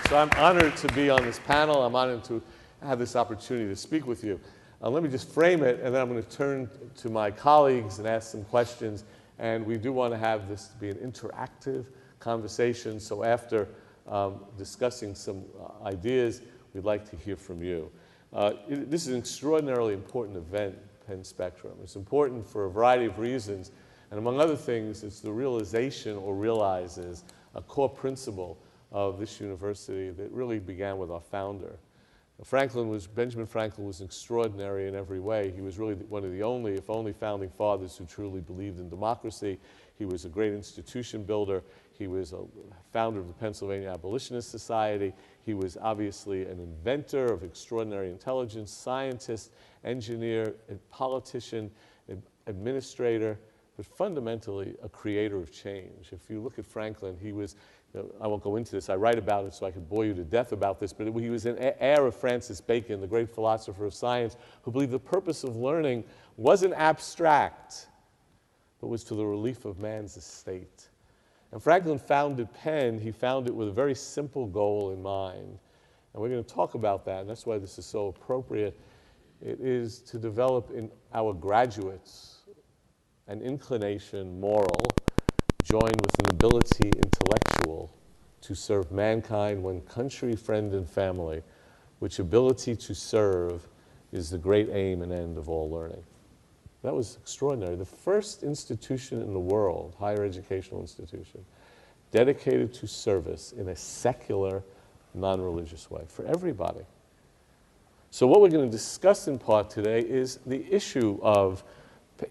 So I'm honored to be on this panel. I'm honored to have this opportunity to speak with you. Let me just frame it, and then I'm going to turn to my colleagues and ask some questions. And we do want to have this be an interactive conversation. So after discussing some ideas, we'd like to hear from you. This is an extraordinarily important event, Penn Spectrum. It's important for a variety of reasons. And among other things, it's the realization or realizes a core principle of this university that really began with our founder. Benjamin Franklin was extraordinary in every way. He was really one of the only, if only, founding fathers who truly believed in democracy. He was a great institution builder. He was a founder of the Pennsylvania Abolitionist Society. He was obviously an inventor of extraordinary intelligence, scientist, engineer, politician, administrator, but fundamentally a creator of change. If you look at Franklin, he was, I won't go into this, I write about it so I could bore you to death about this, but he was an heir of Francis Bacon, the great philosopher of science, who believed the purpose of learning wasn't abstract, but was to the relief of man's estate. And Franklin founded Penn. He founded it with a very simple goal in mind. And we're going to talk about that, and that's why this is so appropriate. It is to develop in our graduates an inclination, moral, joined with an ability intellectual to serve mankind when country, friend, and family, which ability to serve is the great aim and end of all learning. That was extraordinary. The first institution in the world, higher educational institution, dedicated to service in a secular, non-religious way for everybody. So what we're going to discuss in part today is the issue of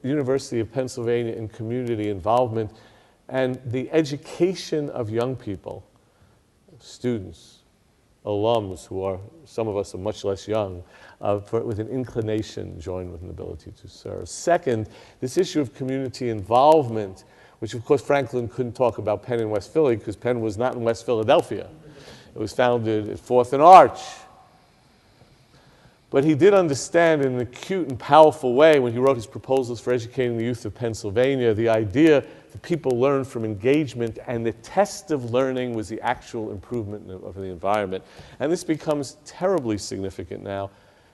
University of Pennsylvania and community involvement and the education of young people, students, alums who are, some of us are much less young, with an inclination joined with an ability to serve. Second, this issue of community involvement, which of course Franklin couldn't talk about Penn in West Philly because Penn was not in West Philadelphia. It was founded at 4th and Arch. But he did understand in an acute and powerful way when he wrote his proposals for educating the youth of Pennsylvania, the idea that people learn from engagement, and the test of learning was the actual improvement of the environment. And this becomes terribly significant now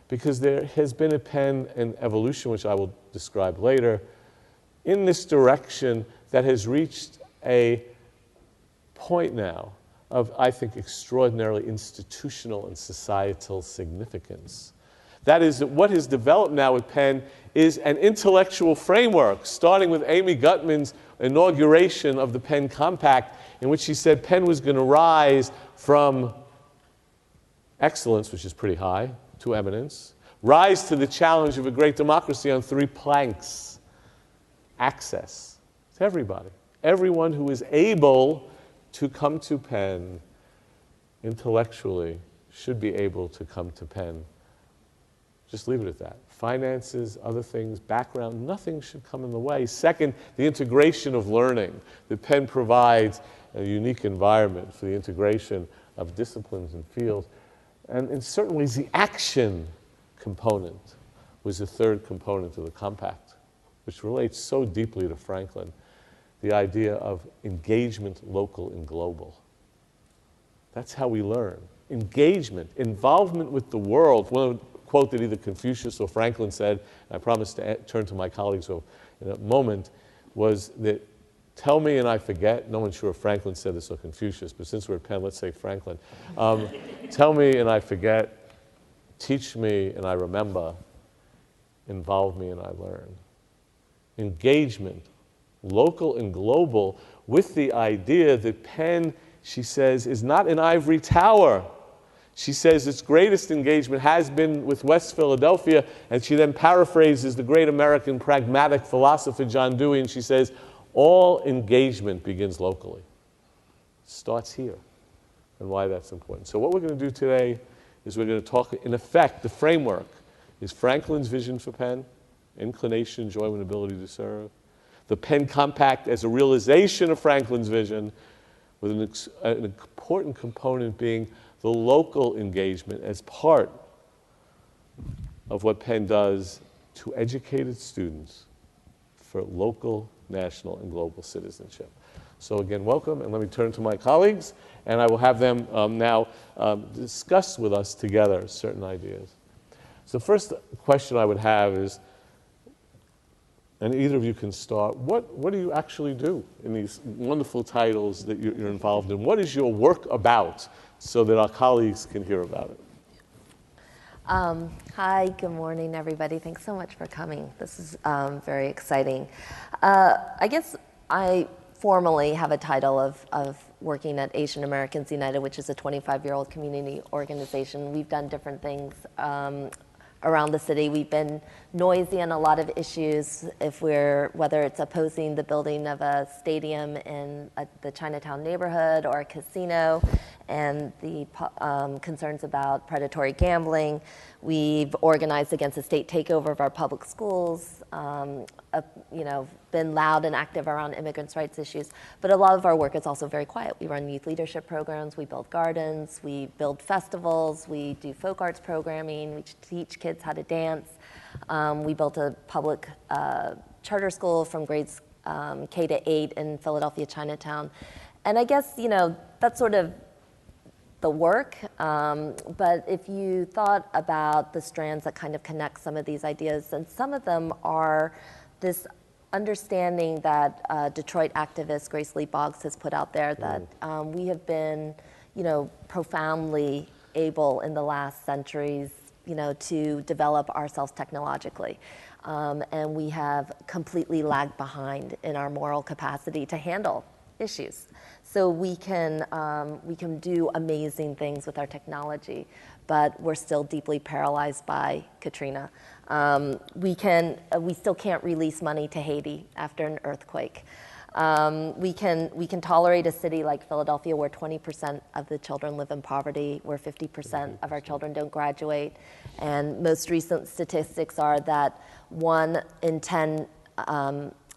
because there has been a Penn and evolution, which I will describe later, in this direction that has reached a point now of, I think, extraordinarily institutional and societal significance. That is, that what has developed now at Penn is an intellectual framework, starting with Amy Gutman's inauguration of the Penn Compact, in which she said Penn was going to rise from excellence, which is pretty high, to eminence, rise to the challenge of a great democracy on 3 planks. Access to everybody. Everyone who is able to come to Penn intellectually should be able to come to Penn. Just leave it at that. Finances, other things, background, nothing should come in the way. Second, the integration of learning. That Penn provides a unique environment for the integration of disciplines and fields. And certainly the action component was the third component of the compact, which relates so deeply to Franklin. The idea of engagement, local and global. That's how we learn. Engagement, involvement with the world. One quote that either Confucius or Franklin said, and I promise to turn to my colleagues in a moment, was that tell me and I forget. No one's sure if Franklin said this or Confucius, but since we're at Penn, let's say Franklin. Tell me and I forget, teach me and I remember, involve me and I learn. Engagement, local and global, with the idea that Penn, she says, is not an ivory tower. She says its greatest engagement has been with West Philadelphia, and she then paraphrases the great American pragmatic philosopher John Dewey, and she says, all engagement begins locally. It starts here, and why that's important. So what we're going to do today is we're going to talk, in effect, the framework is Franklin's vision for Penn, inclination, enjoyment, ability to serve, the Penn Compact as a realization of Franklin's vision, with an important component being the local engagement as part of what Penn does to educated students for local, national, and global citizenship. So again, welcome, and let me turn to my colleagues, and I will have them now discuss with us together certain ideas. So the first question I would have is, and either of you can start, what do you actually do in these wonderful titles that you're involved in? What is your work about so that our colleagues can hear about it? Hi, good morning, everybody. Thanks so much for coming. This is very exciting. I guess I formally have a title of working at Asian Americans United, which is a 25-year-old community organization. We've done different things around the city. We've been noisy on a lot of issues, whether it's opposing the building of a stadium in the Chinatown neighborhood or a casino, and the concerns about predatory gambling. We've organized against the state takeover of our public schools, been loud and active around immigrants' rights issues. But a lot of our work is also very quiet. We run youth leadership programs, we build gardens, we build festivals, we do folk arts programming, we teach kids how to dance. We built a public charter school from grades K to 8 in Philadelphia, Chinatown. And I guess, that's sort of the work, but if you thought about the strands that kind of connect some of these ideas, and some of them are this understanding that Detroit activist Grace Lee Boggs has put out there, that we have been, profoundly able in the last centuries, to develop ourselves technologically. And we have completely lagged behind in our moral capacity to handle issues. So we can do amazing things with our technology, but we're still deeply paralyzed by Katrina. We still can't release money to Haiti after an earthquake. We can tolerate a city like Philadelphia where 20% of the children live in poverty, where 50% of our children don't graduate. And most recent statistics are that 1 in 10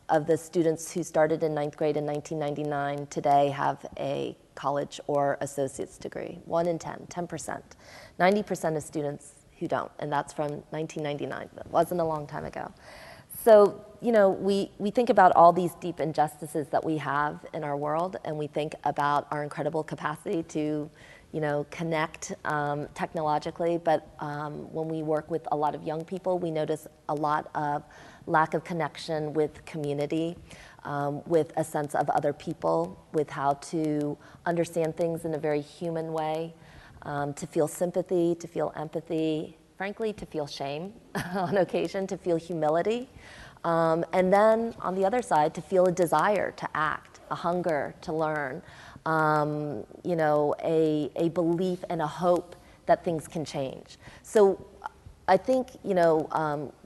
of the students who started in 9th grade in 1999 today have a college or associate's degree. 1 in 10, 10%. 90% of students who don't, and that's from 1999. That wasn't a long time ago. So, we think about all these deep injustices that we have in our world, and we think about our incredible capacity to, connect technologically, but when we work with a lot of young people, we notice a lot of lack of connection with community, with a sense of other people, with how to understand things in a very human way, to feel sympathy, to feel empathy, frankly, to feel shame on occasion, to feel humility. And then on the other side, to feel a desire to act, a hunger to learn, a belief and a hope that things can change. So I think,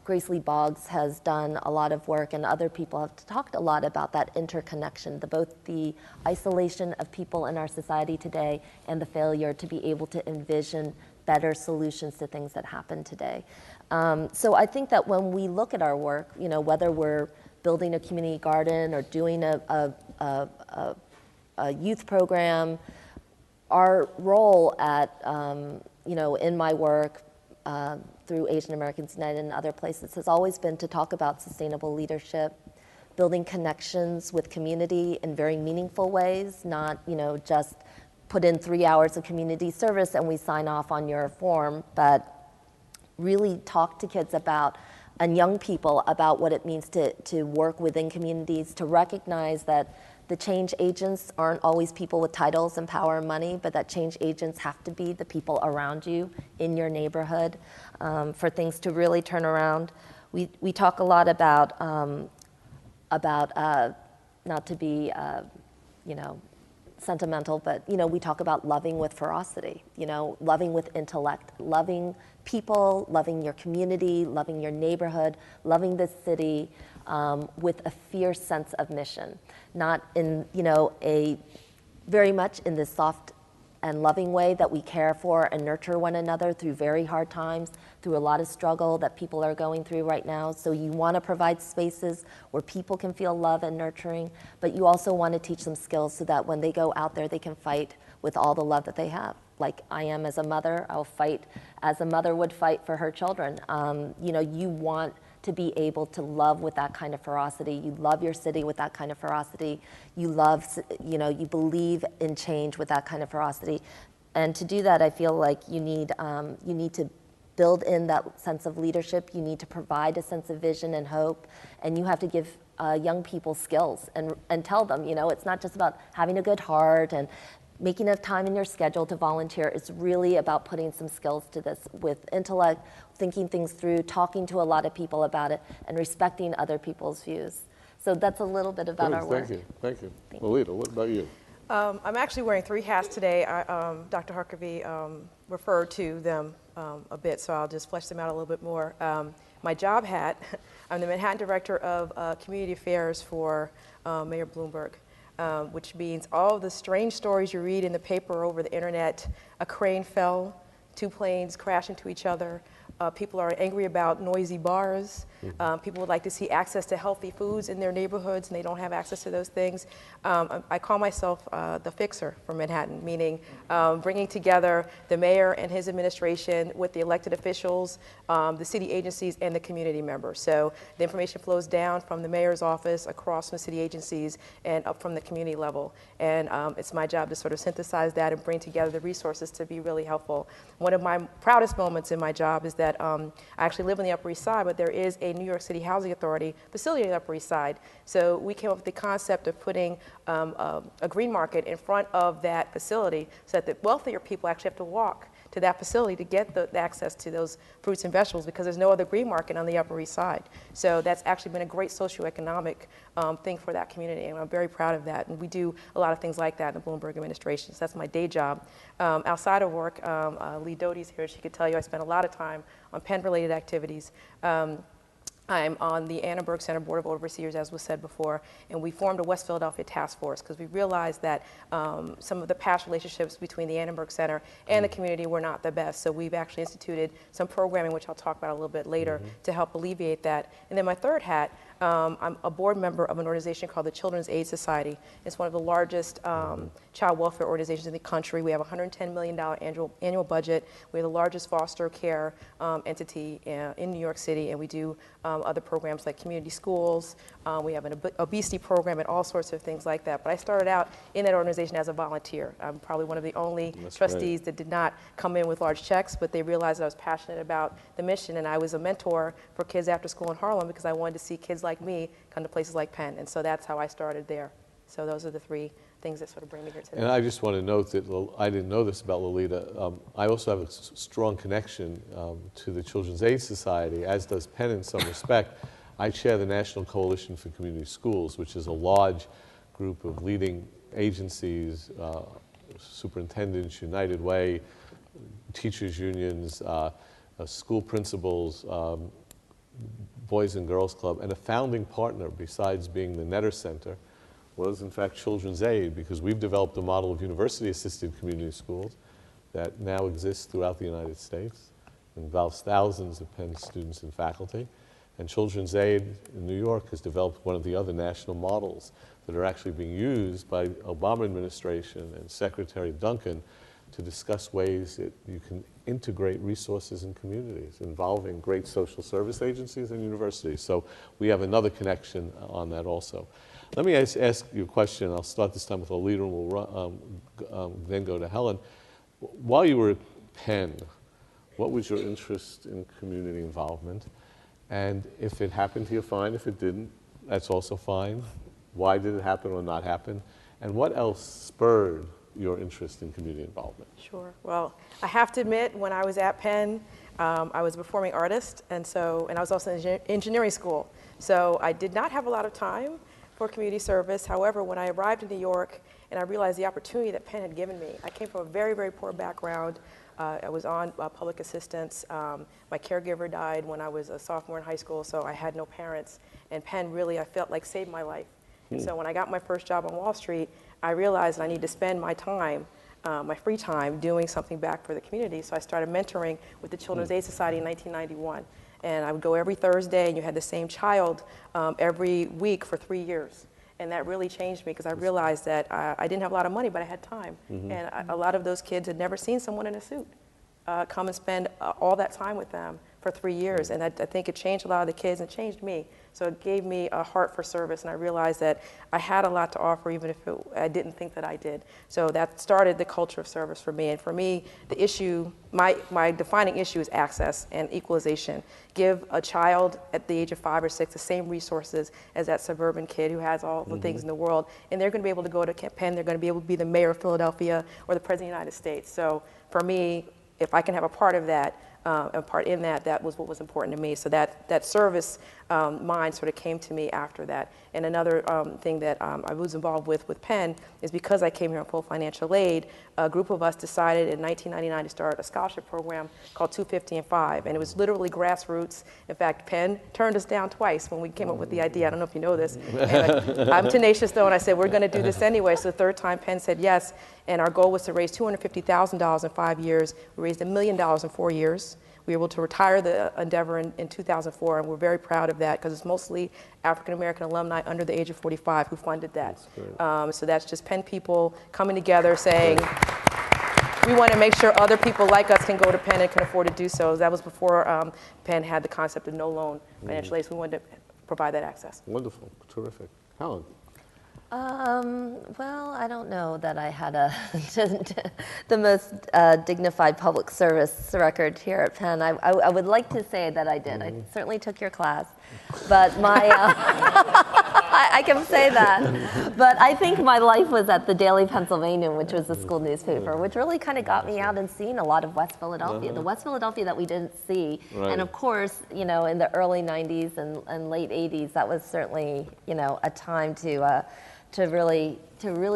Grace Lee Boggs has done a lot of work, and other people have talked a lot about that interconnection, both the isolation of people in our society today and the failure to be able to envision better solutions to things that happen today. So I think that when we look at our work, whether we're building a community garden or doing a youth program, our role at, in my work, through Asian Americans United and other places has always been to talk about sustainable leadership, building connections with community in very meaningful ways, not just put in 3 hours of community service and we sign off on your form, but really talk to kids about, and young people about what it means to work within communities, to recognize that the change agents aren't always people with titles and power and money, but that change agents have to be the people around you in your neighborhood for things to really turn around. We talk a lot about not to be, sentimental, but we talk about loving with ferocity, loving with intellect, loving people, loving your community, loving your neighborhood, loving this city with a fierce sense of mission, not in a very much in this soft and loving way that we care for and nurture one another through very hard times, through a lot of struggle that people are going through right now. So you want to provide spaces where people can feel love and nurturing, but you also want to teach them skills so that when they go out there, they can fight with all the love that they have. Like I am as a mother, I'll fight as a mother would fight for her children. You want to be able to love with that kind of ferocity. You love your city with that kind of ferocity. You love, you know, you believe in change with that kind of ferocity. And to do that, I feel like you need to build in that sense of leadership. You need to provide a sense of vision and hope, and you have to give young people skills and tell them, you know, it's not just about having a good heart and making enough time in your schedule to volunteer. It's really about putting some skills to this with intellect, thinking things through, talking to a lot of people about it, and respecting other people's views. So that's a little bit about our work. Thank you. Lolita, what about you? I'm actually wearing 3 hats today. Dr. Harkavy referred to them a bit, so I'll just flesh them out a little bit more. My job hat, I'm the Manhattan Director of Community Affairs for Mayor Bloomberg, which means all the strange stories you read in the paper or over the internet. A crane fell, 2 planes crashed into each other. People are angry about noisy bars. People would like to see access to healthy foods in their neighborhoods, and they don't have access to those things. I call myself the fixer for Manhattan, meaning bringing together the mayor and his administration with the elected officials, the city agencies, and the community members. So the information flows down from the mayor's office, across from city agencies, and up from the community level. And it's my job to sort of synthesize that and bring together the resources to be really helpful. One of my proudest moments in my job is that I actually live on the Upper East Side, but there is a New York City Housing Authority facility on the Upper East Side. So we came up with the concept of putting a green market in front of that facility so that the wealthier people actually have to walk to that facility to get the access to those fruits and vegetables, because there's no other green market on the Upper East Side. So that's actually been a great socioeconomic thing for that community, and I'm very proud of that. And we do a lot of things like that in the Bloomberg administration. So that's my day job. Outside of work, Lee Doty's here. She could tell you I spend a lot of time on Penn-related activities. I'm on the Annenberg Center Board of Overseers, as was said before, and we formed a West Philadelphia task force because we realized that some of the past relationships between the Annenberg Center and the community were not the best. So we've actually instituted some programming, which I'll talk about a little bit later, to help alleviate that. And then my third hat, I'm a board member of an organization called the Children's Aid Society. It's one of the largest child welfare organizations in the country. We have a $110 million annual budget. We're the largest foster care entity in New York City, and we do other programs like community schools. We have an obesity program and all sorts of things like that. But I started out in that organization as a volunteer. I'm probably one of the only trustees that did not come in with large checks, but they realized I was passionate about the mission, and I was a mentor for kids after school in Harlem because I wanted to see kids like me come to places like Penn. And so that's how I started there. So those are the 3 things that sort of bring me here today. And I just want to note that I didn't know this about Lolita. I also have a strong connection to the Children's Aid Society, as does Penn in some respect. I chair the National Coalition for Community Schools, which is a large group of leading agencies, superintendents, United Way, teachers unions, school principals, Boys and Girls Club, and a founding partner, besides being the Netter Center, was in fact Children's Aid, because we've developed a model of university-assisted community schools that now exists throughout the United States, involves thousands of Penn students and faculty. And Children's Aid in New York has developed one of the other national models that are actually being used by Obama administration and Secretary Duncan to discuss ways that you can integrate resources in communities involving great social service agencies and universities. So we have another connection on that also. Let me ask you a question. I'll start this time with Lolita, and we'll then go to Helen. While you were at Penn, what was your interest in community involvement? And if it happened to you, fine. If it didn't, that's also fine. Why did it happen or not happen? And what else spurred your interest in community involvement? Sure. Well, I have to admit, when I was at Penn, I was a performing artist, and I was also in engineering school. So I did not have a lot of time for community service. However, when I arrived in New York and I realized the opportunity that Penn had given me, I came from a very, very poor background. I was on public assistance. My caregiver died when I was a sophomore in high school, so I had no parents. And Penn really, I felt like, saved my life. And so when I got my first job on Wall Street, I realized I need to spend my time, my free time, doing something back for the community. So I started mentoring with the Children's Aid Society in 1991. And I would go every Thursday, and you had the same child every week for 3 years. And that really changed me because I realized that I didn't have a lot of money, but I had time. And a lot of those kids had never seen someone in a suit come and spend all that time with them for 3 years, and I think it changed a lot of the kids and changed me. So it gave me a heart for service, and I realized that I had a lot to offer, even if I didn't think that I did. So that started the culture of service for me. And for me, the issue, my defining issue is access and equalization. Give a child at the age of 5 or 6 the same resources as that suburban kid who has all the things in the world, and they're going to be able to go to Penn, they're going to be able to be the mayor of Philadelphia or the president of the United States. So for me, if I can have a part of that, a part in that, that was what was important to me. So that service mind sort of came to me after that. And another thing that I was involved with Penn is because I came here on full financial aid, a group of us decided in 1999 to start a scholarship program called 250 and 5. And it was literally grassroots. In fact, Penn turned us down twice when we came up with the idea. I don't know if you know this. And I'm tenacious though, and I said, we're going to do this anyway. So the third time Penn said yes. And our goal was to raise $250,000 in 5 years. We raised $1 million in 4 years. We were able to retire the endeavor in 2004, and we're very proud of that because it's mostly African-American alumni under the age of 45 who funded that. So that's just Penn people coming together saying, we want to make sure other people like us can go to Penn and can afford to do so. That was before Penn had the concept of no loan financial aid, so we wanted to provide that access. Wonderful, terrific. Helen? Well, I don't know that I had the most dignified public service record here at Penn. I would like to say that I did. I certainly took your class, but my I can say that. But I think my life was at the Daily Pennsylvanian, which was the school newspaper, which really kind of got me out and seeing a lot of West Philadelphia, the West Philadelphia that we didn't see. Right. And of course, you know, in the early 90s and late 80s, that was certainly, you know, a time to really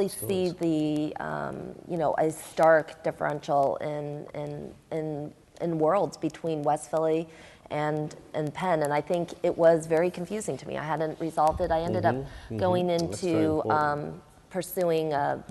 see the you know, a stark differential in worlds between West Philly and Penn, and I think it was very confusing to me. I hadn't resolved it. I ended up going into pursuing a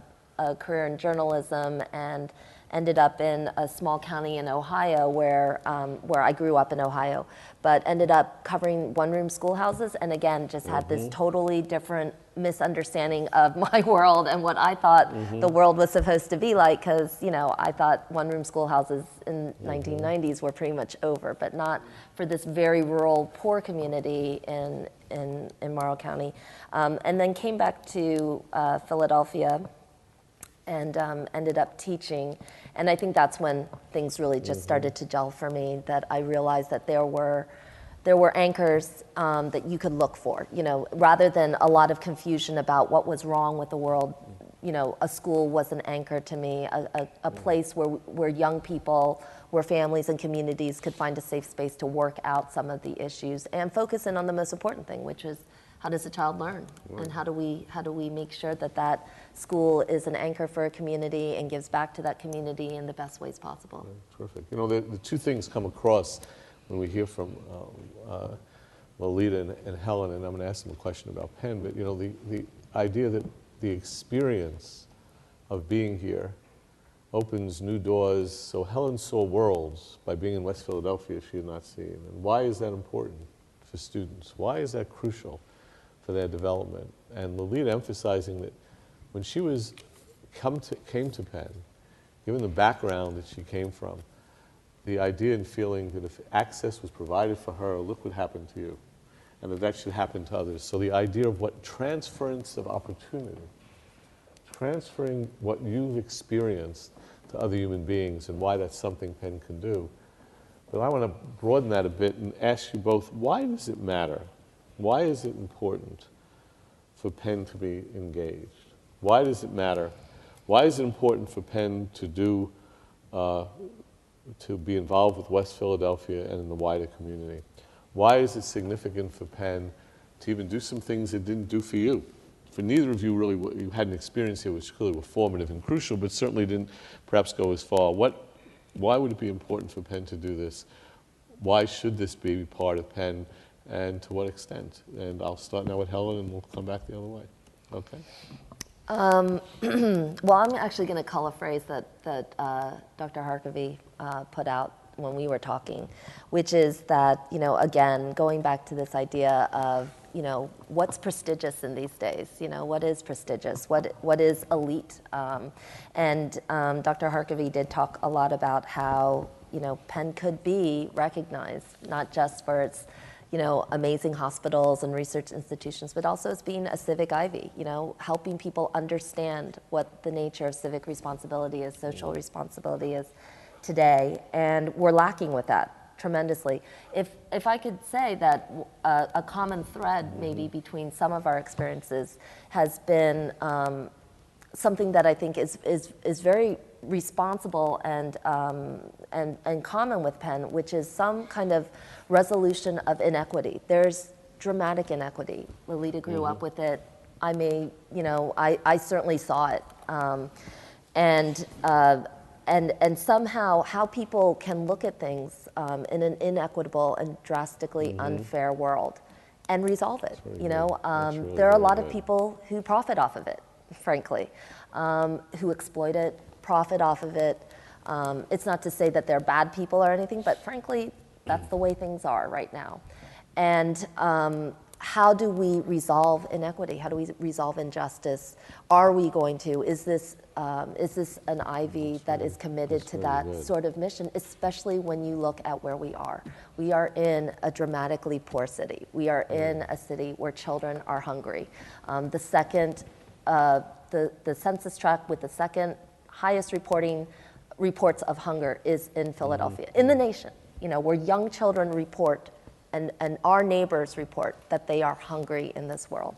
career in journalism and ended up in a small county in Ohio where I grew up in Ohio, but ended up covering one-room schoolhouses, and again, just had this totally different misunderstanding of my world and what I thought the world was supposed to be like, because, you know, I thought one-room schoolhouses in 1990s were pretty much over, but not for this very rural, poor community in Morrow County. And then came back to Philadelphia and ended up teaching. And I think that's when things really just started to gel for me, that I realized that there were anchors that you could look for, you know, rather than a lot of confusion about what was wrong with the world. You know, a school was an anchor to me, a place where young people, where families and communities could find a safe space to work out some of the issues and focus in on the most important thing, which is how does a child learn, and how do we make sure that that school is an anchor for a community and gives back to that community in the best ways possible. Terrific. You know, the two things come across when we hear from Lolita and Helen, and I'm going to ask them a question about Penn, but you know, the idea that the experience of being here opens new doors. So Helen saw worlds by being in West Philadelphia she had not seen. And why is that important for students? Why is that crucial for their development? And Lolita emphasizing that when she came to Penn, given the background that she came from, the idea and feeling that if access was provided for her, look what happened to you, and that should happen to others. So the idea of what transference of opportunity, transferring what you've experienced to other human beings, and why that's something Penn can do. But I want to broaden that a bit and ask you both, why does it matter? Why is it important for Penn to be engaged? Why does it matter? Why is it important for Penn to do, to be involved with West Philadelphia and in the wider community? Why is it significant for Penn to even do some things it didn't do for you? For neither of you really, you had an experience here which clearly were formative and crucial, but certainly didn't perhaps go as far. Why would it be important for Penn to do this? Why should this be part of Penn, and to what extent? And I'll start now with Helen, and we'll come back the other way. Okay? Well, I'm actually going to call a phrase that Dr. Harkavy put out when we were talking, which is that, again, going back to this idea of, what's prestigious in these days? What is prestigious? What is elite? And Dr. Harkavy did talk a lot about how, Penn could be recognized, not just for its amazing hospitals and research institutions, but also as being a civic ivy, helping people understand what the nature of civic responsibility is, social responsibility is today. And we're lacking with that tremendously. If I could say that a common thread maybe between some of our experiences has been something that I think is very responsible and common with Penn, which is some kind of resolution of inequity. There's dramatic inequity. Lolita grew up with it. I certainly saw it. And somehow how people can look at things in an inequitable and drastically unfair world and resolve it. There are a lot of people who profit off of it, frankly, who exploit it, profit off of it. It's not to say that they're bad people or anything, but frankly, that's the way things are right now. And how do we resolve inequity? How do we resolve injustice? Are we going to? Is this an Ivy that is committed to that sort of mission, especially when you look at where we are? We are in a dramatically poor city. We are in a city where children are hungry. The census tract with the second highest reports of hunger is in Philadelphia, in the nation, where young children report and our neighbors report that they are hungry in this world.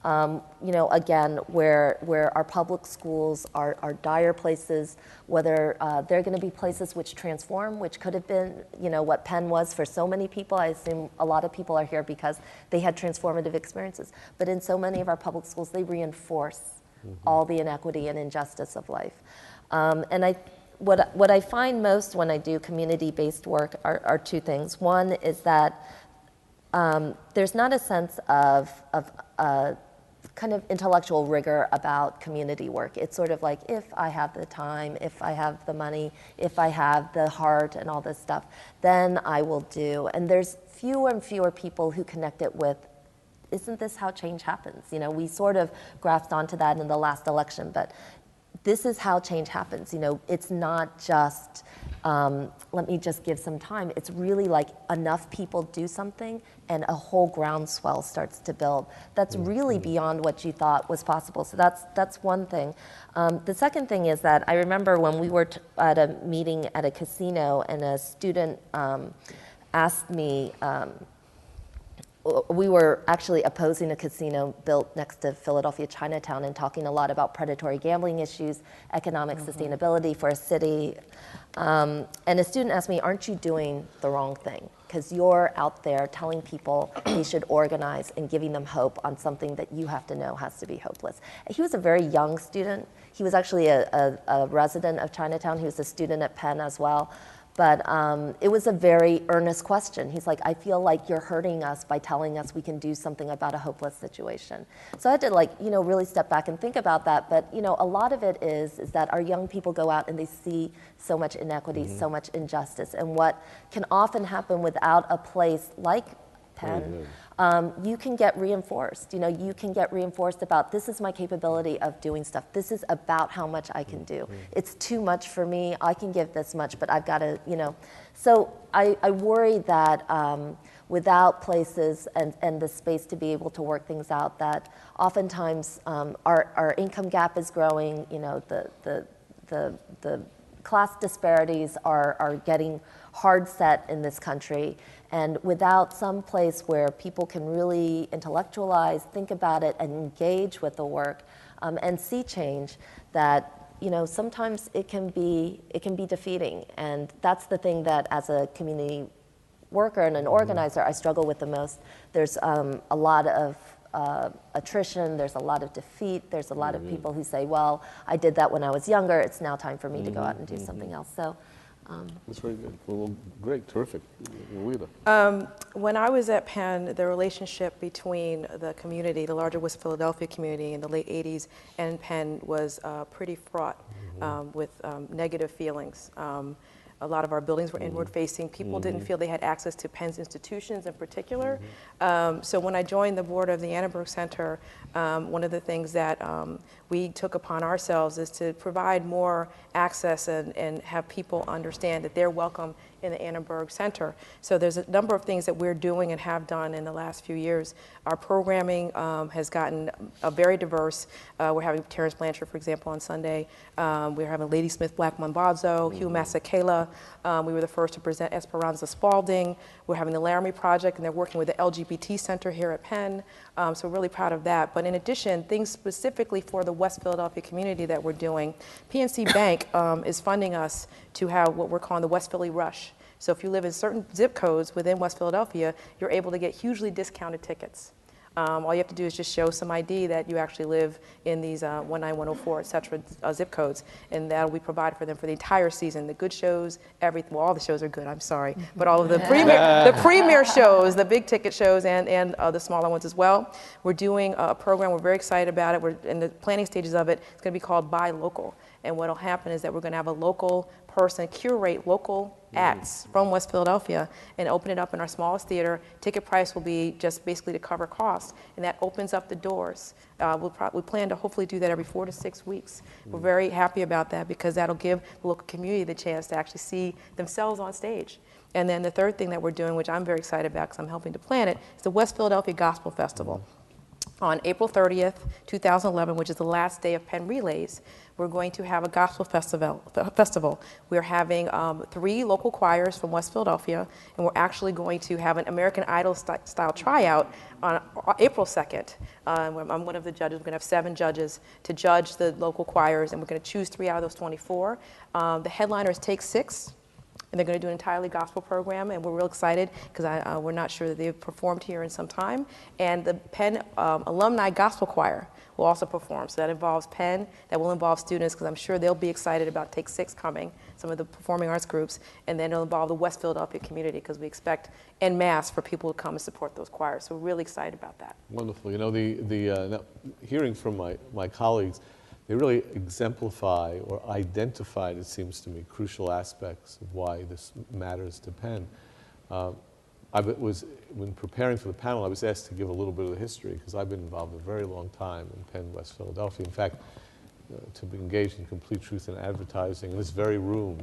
Again, where our public schools are dire places, whether they're going to be places which transform, which could have been, what Penn was for so many people. I assume a lot of people are here because they had transformative experiences. But in so many of our public schools, they reinforce all the inequity and injustice of life. And what I find most when I do community-based work are two things. One is that there's not a sense of kind of intellectual rigor about community work. It's sort of like, if I have the time, if I have the money, if I have the heart and all this stuff, then I will do. And there's fewer and fewer people who connect it with, isn't this how change happens? We sort of grasped onto that in the last election, but this is how change happens. It's not just, let me just give some time. It's really like enough people do something and a whole groundswell starts to build. That's really beyond what you thought was possible. So that's one thing. The second thing is that I remember when we were at a meeting at a casino and a student asked me, we were actually opposing a casino built next to Philadelphia Chinatown and talking a lot about predatory gambling issues, economic sustainability for a city. And a student asked me, aren't you doing the wrong thing? Because you're out there telling people they should organize and giving them hope on something that you have to know has to be hopeless. He was a very young student. He was actually a resident of Chinatown. He was a student at Penn as well. But it was a very earnest question. He's like, I feel like you're hurting us by telling us we can do something about a hopeless situation. So I had to really step back and think about that. But a lot of it is that our young people go out and they see so much inequity, so much injustice. And what can often happen without a place like Penn, you can get reinforced. You can get reinforced about, this is my capability of doing stuff. This is about how much I can do. It's too much for me. I can give this much, but I've got to, So I worry that without places and the space to be able to work things out, that oftentimes our income gap is growing. The class disparities are getting hard set in this country. And without some place where people can really intellectualize, think about it, and engage with the work and see change, that sometimes it can be defeating. And that's the thing that as a community worker and an organizer, I struggle with the most. There's a lot of attrition, there's a lot of defeat, there's a lot of people who say, well, I did that when I was younger, it's now time for me to go out and do something else. So That's very good. Well, great, terrific. Lolita. When I was at Penn, the relationship between the community, the larger West Philadelphia community in the late 80s and Penn was pretty fraught with negative feelings. A lot of our buildings were inward-facing. People didn't feel they had access to Penn's institutions in particular. So when I joined the board of the Annenberg Center, one of the things that we took upon ourselves is to provide more access and have people understand that they're welcome in the Annenberg Center. So there's a number of things that we're doing and have done in the last few years. Our programming has gotten very diverse. We're having Terrence Blanchard, for example, on Sunday. We're having Ladysmith Black Mambazo, Hugh Masekela. We were the first to present Esperanza Spalding. We're having the Laramie Project, and they're working with the LGBT Center here at Penn. So we're really proud of that. But in addition, things specifically for the West Philadelphia community that we're doing, PNC Bank is funding us to have what we're calling the West Philly Rush. So if you live in certain zip codes within West Philadelphia, you're able to get hugely discounted tickets. All you have to do is just show some ID that you actually live in these 19104, et cetera, zip codes, and that'll be provided for them for the entire season. The good shows, everything, well, all the shows are good, I'm sorry, but all of the premier shows, the big ticket shows, and the smaller ones as well. We're doing a program, we're very excited about it, we're in the planning stages of it. It's going to be called Buy Local, and what'll happen is that we're going to have a local person curate local acts from West Philadelphia and open it up in our smallest theater. Ticket price will be just basically to cover costs, and that opens up the doors. We plan to hopefully do that every 4 to 6 weeks. We're very happy about that because that'll give the local community the chance to actually see themselves on stage. And then the third thing that we're doing, which I'm very excited about because I'm helping to plan it, is the West Philadelphia Gospel Festival. On April 30th, 2011, which is the last day of Penn Relays, we're going to have a gospel festival. We're having 3 local choirs from West Philadelphia, and we're actually going to have an American Idol style tryout on April 2nd. I'm one of the judges. We're going to have 7 judges to judge the local choirs, and we're going to choose 3 out of those 24. The headliners Take 6. And they're going to do an entirely gospel program, and we're real excited because we're not sure that they've performed here in some time. And the Penn Alumni Gospel Choir will also perform. So that involves Penn, that will involve students, because I'm sure they'll be excited about Take 6 coming, some of the performing arts groups, and then it'll involve the West Philadelphia community, because we expect en masse for people to come and support those choirs. So we're really excited about that. Wonderful. You know, now, hearing from my colleagues, they really exemplify or identified, it seems to me, crucial aspects of why this matters to Penn. When preparing for the panel, I was asked to give a little bit of the history because I've been involved a very long time in Penn, West Philadelphia. In fact, to be engaged in Complete Truth in Advertising in this very room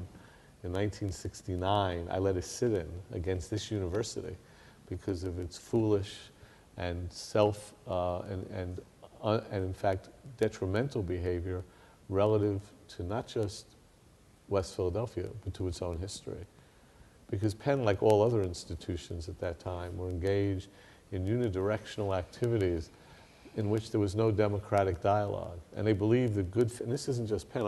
in 1969, I led a sit-in against this university because of its foolish and and in fact, detrimental behavior relative to not just West Philadelphia, but to its own history. Because Penn, like all other institutions at that time, were engaged in unidirectional activities in which there was no democratic dialogue. And they believed that and this isn't just Penn,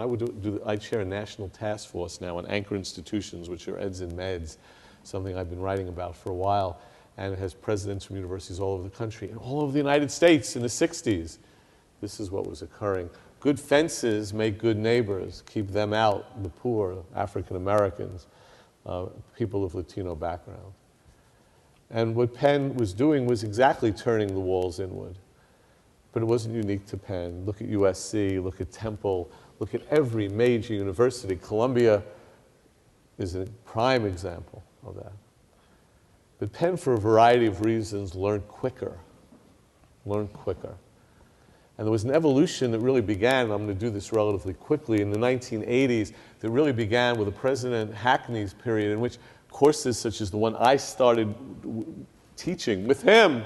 I chair a national task force now on anchor institutions, which are eds and meds, something I've been writing about for a while. And it has presidents from universities all over the country and all over the United States in the 60s. This is what was occurring. Good fences make good neighbors, keep them out, the poor, African Americans, people of Latino background. And what Penn was doing was exactly turning the walls inward. But it wasn't unique to Penn. Look at USC, look at Temple, look at every major university. Columbia is a prime example of that. But Penn, for a variety of reasons, learned quicker. And there was an evolution that really began, and I'm going to do this relatively quickly, in the 1980s that really began with the President Hackney's period in which courses such as the one I started teaching with him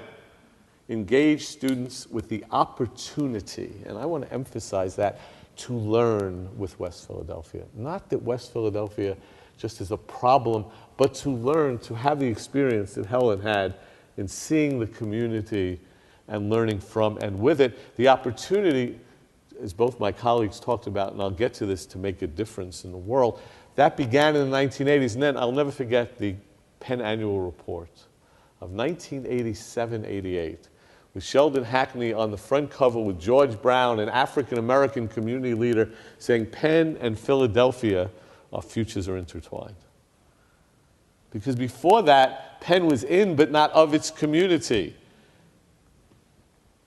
engaged students with the opportunity, and I want to emphasize that, to learn with West Philadelphia. Not that West Philadelphia just is a problem, but to learn, to have the experience that Helen had in seeing the community and learning from and with it. The opportunity, as both my colleagues talked about, and I'll get to this, to make a difference in the world, that began in the 1980s. And then I'll never forget the Penn Annual Report of 1987-88, with Sheldon Hackney on the front cover with George Brown, an African-American community leader, saying Penn and Philadelphia our futures are intertwined. Because before that, Penn was in but not of its community.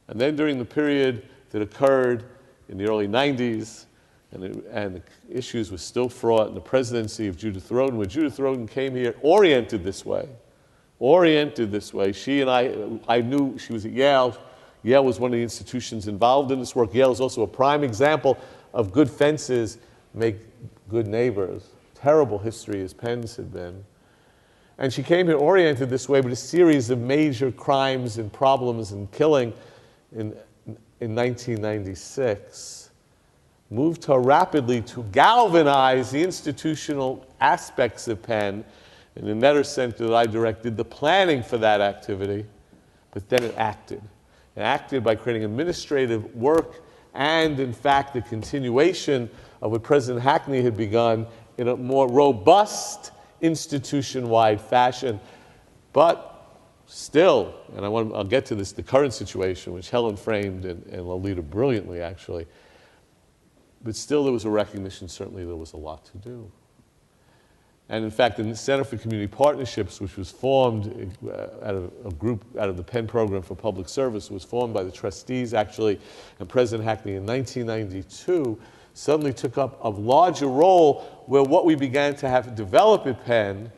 And then during the period that occurred in the early 90s, and the issues were still fraught in the presidency of Judith Rodin, when Judith Rodin came here oriented this way. She and I knew she was at Yale. Yale was one of the institutions involved in this work. Yale is also a prime example of good fences make good neighbors. Terrible history as Penn's had been. And she came here oriented this way, but a series of major crimes and problems and killing in 1996 moved her rapidly to galvanize the institutional aspects of Penn. And the Netter Center that I directed the planning for that activity, but then it acted. It acted by creating administrative work and, in fact, the continuation of what President Hackney had begun in a more robust institution-wide fashion. But still, and I'll get to this, the current situation, which Helen framed and Lolita brilliantly, actually, but still there was a recognition, certainly there was a lot to do. And in fact, the Center for Community Partnerships, which was formed out of a group, out of the Penn Program for Public Service, was formed by the trustees, actually, and President Hackney in 1992, suddenly took up a larger role where what we began to have to develop at Penn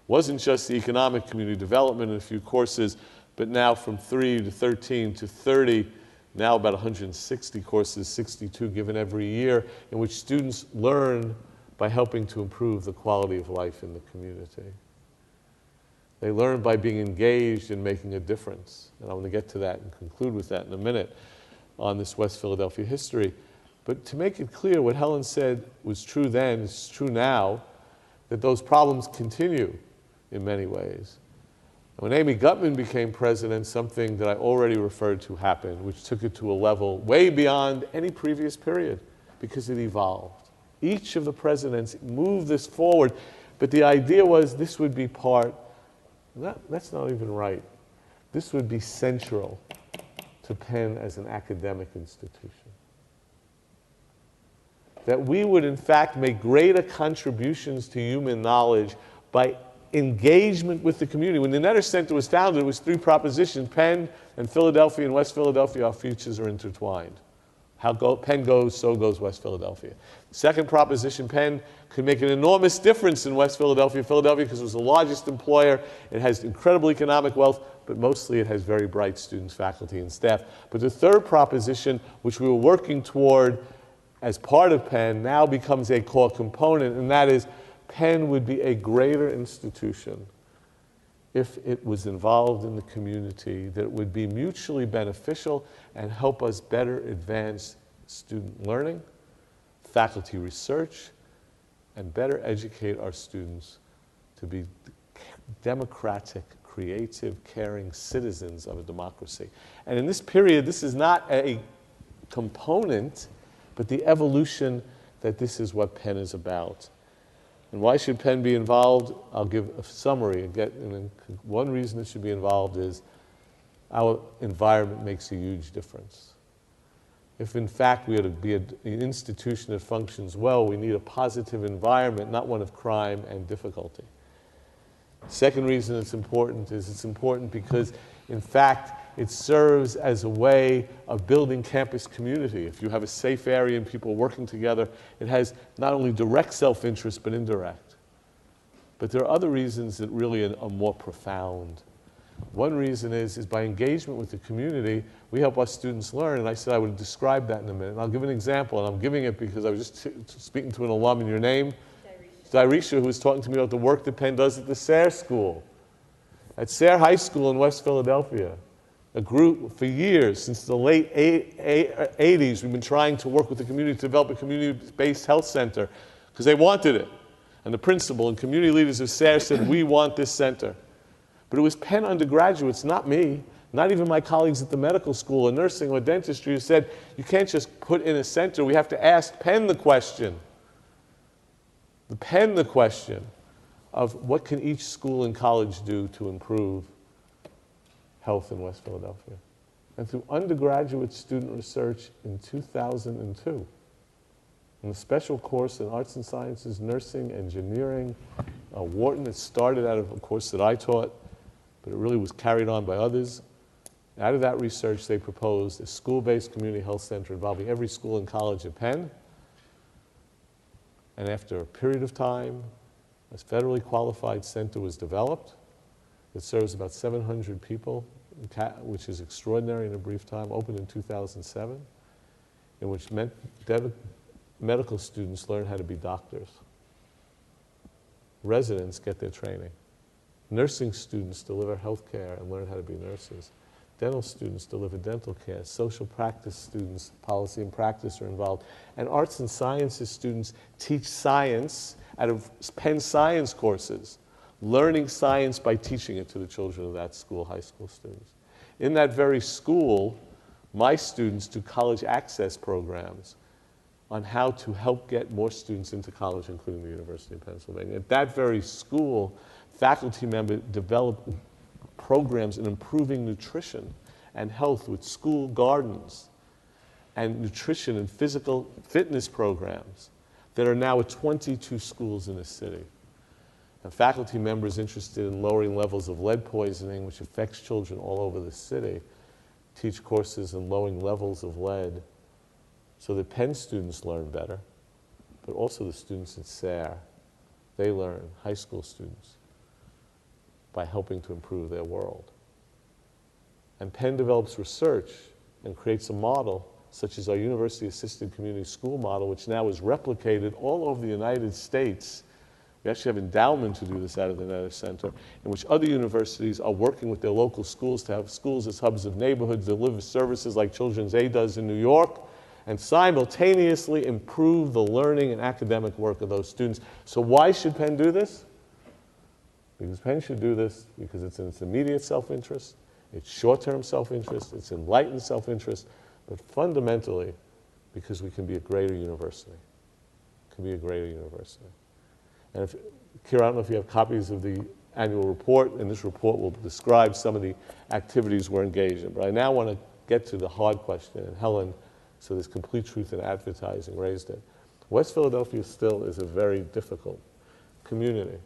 wasn't just the economic community development and a few courses, but now from 3 to 13 to 30, now about 160 courses, 62 given every year, in which students learn by helping to improve the quality of life in the community. They learn by being engaged and making a difference. And I'm going to get to that and conclude with that in a minute on this West Philadelphia history. But to make it clear, what Helen said was true then, is true now, that those problems continue in many ways. When Amy Gutman became president, something that I already referred to happened, which took it to a level way beyond any previous period, because it evolved. Each of the presidents moved this forward, but the idea was this would be part, that's not even right, this would be central to Penn as an academic institution. That we would in fact make greater contributions to human knowledge by engagement with the community. When the Netter Center was founded, it was 3 propositions. Penn and Philadelphia and West Philadelphia, our futures are intertwined. How Penn goes, so goes West Philadelphia. Second proposition, Penn could make an enormous difference in West Philadelphia, because it was the largest employer. It has incredible economic wealth, but mostly it has very bright students, faculty, and staff. But the third proposition, which we were working toward as part of Penn, now becomes a core component, and that is Penn would be a greater institution if it was involved in the community, that it would be mutually beneficial and help us better advance student learning, faculty research, and better educate our students to be democratic, creative, caring citizens of a democracy. And in this period, this is not a component, but the evolution that this is what Penn is about. And why should Penn be involved? I'll give a summary. And one reason it should be involved is our environment makes a huge difference. If in fact we are to be an institution that functions well, we need a positive environment, not one of crime and difficulty. Second reason it's important is it's important because, in fact, it serves as a way of building campus community. If you have a safe area and people working together, it has not only direct self-interest, but indirect. But there are other reasons that really are more profound. One reason is by engagement with the community, we help our students learn, and I said I would describe that in a minute. And I'll give an example, and I'm giving it because I was just speaking to an alum in your name, Dirisha, who was talking to me about the work that Penn does at the Sayre School. At Sayre High School in West Philadelphia, a group for years, since the late 80s, we've been trying to work with the community to develop a community-based health center because they wanted it. And the principal and community leaders of Sayre said, we want this center. But it was Penn undergraduates, not me, not even my colleagues at the medical school or nursing or dentistry, who said, you can't just put in a center, we have to ask Penn the question. Penn the question of what can each school and college do to improve health in West Philadelphia. And through undergraduate student research in 2002, And a special course in arts and sciences, nursing, engineering. Wharton, it started out of a course that I taught, but it really was carried on by others. Out of that research, they proposed a school-based community health center involving every school and college at Penn. And after a period of time, a federally qualified center was developed. It serves about 700 people, which is extraordinary in a brief time, opened in 2007, in which medical students learn how to be doctors. Residents get their training. Nursing students deliver health care and learn how to be nurses. Dental students deliver dental care. Social practice students, policy and practice are involved. And arts and sciences students teach science out of Penn science courses, learning science by teaching it to the children of that school, high school students. In that very school, my students do college access programs on how to help get more students into college, including the University of Pennsylvania. At that very school, faculty members develop programs in improving nutrition and health with school gardens and nutrition and physical fitness programs that are now at 22 schools in the city. And faculty members interested in lowering levels of lead poisoning, which affects children all over the city, teach courses in lowering levels of lead so that Penn students learn better, but also the students at SARE, they learn, high school students, by helping to improve their world. And Penn develops research and creates a model such as our university-assisted community school model, which now is replicated all over the United States. We actually have endowment to do this out of the Nether Center, in which other universities are working with their local schools to have schools as hubs of neighborhoods, deliver services like Children's Aid does in New York, and simultaneously improve the learning and academic work of those students. So why should Penn do this? Because Penn should do this because it's in its immediate self-interest, it's short-term self-interest, it's enlightened self-interest, but fundamentally because we can be a greater university. Can be a greater university. And if, Kira, I don't know if you have copies of the annual report, and this report will describe some of the activities we're engaged in. But I now want to get to the hard question, and Helen, so there's complete truth in advertising, raised it. West Philadelphia still is a very difficult community.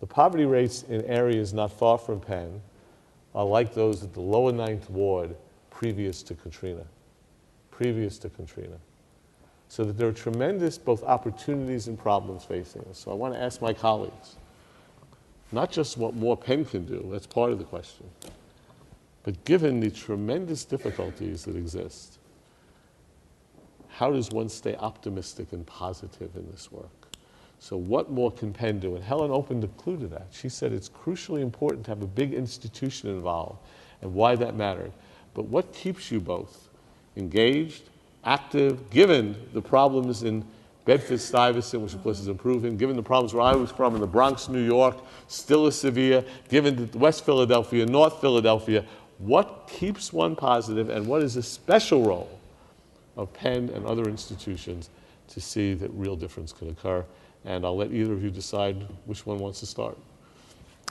The poverty rates in areas not far from Penn are like those at the lower 9th Ward previous to Katrina. So that there are tremendous both opportunities and problems facing us. So I want to ask my colleagues, not just what more Penn can do, that's part of the question, but given the tremendous difficulties that exist, how does one stay optimistic and positive in this work? So what more can Penn do? And Helen opened a clue to that. She said it's crucially important to have a big institution involved and why that mattered. But what keeps you both engaged, active, given the problems in Bedford-Stuyvesant, which of course is improving, given the problems where I was from in the Bronx, New York, still as severe, given West Philadelphia, North Philadelphia, what keeps one positive and what is a special role of Penn and other institutions to see that real difference can occur? And I'll let either of you decide which one wants to start.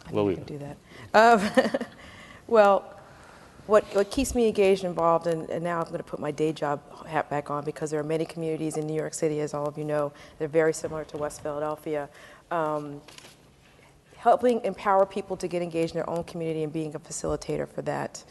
I can do that. Well, what keeps me engaged and involved, and now I'm going to put my day job hat back on because there are many communities in New York City, as all of you know, they're very similar to West Philadelphia. Helping empower people to get engaged in their own community and being a facilitator for that.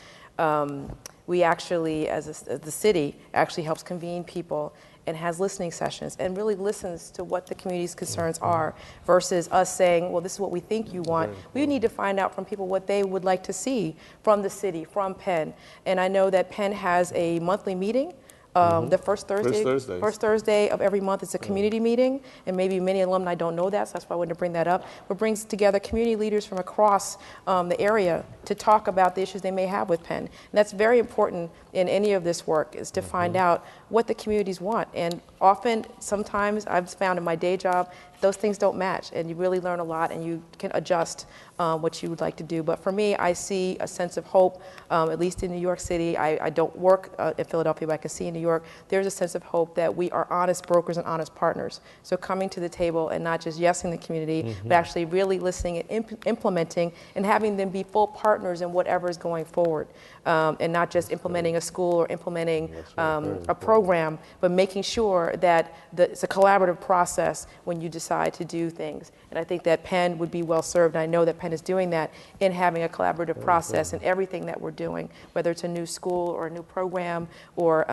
We actually, as the city, actually helps convene people and has listening sessions and really listens to what the community's concerns are versus us saying, well, this is what we think you want. We need to find out from people what they would like to see from the city, from Penn. And I know that Penn has a monthly meeting. The first Thursday of every month is a community meeting, and maybe many alumni don't know that, so that's why I wanted to bring that up. But brings together community leaders from across the area to talk about the issues they may have with Penn. And that's very important in any of this work, is to find out what the communities want. And often, sometimes I've found in my day job, those things don't match, and you really learn a lot, and you can adjust what you would like to do. But for me, I see a sense of hope, at least in New York City. I don't work in Philadelphia, but I can see in New New York, there's a sense of hope that we are honest brokers and honest partners. So coming to the table and not just yesing the community, but actually really listening and implementing and having them be full partners in whatever is going forward. And not just implementing a school or implementing a program, but making sure that it's a collaborative process when you decide to do things. And I think that Penn would be well served. I know that Penn is doing that in having a collaborative process in everything that we're doing, whether it's a new school or a new program or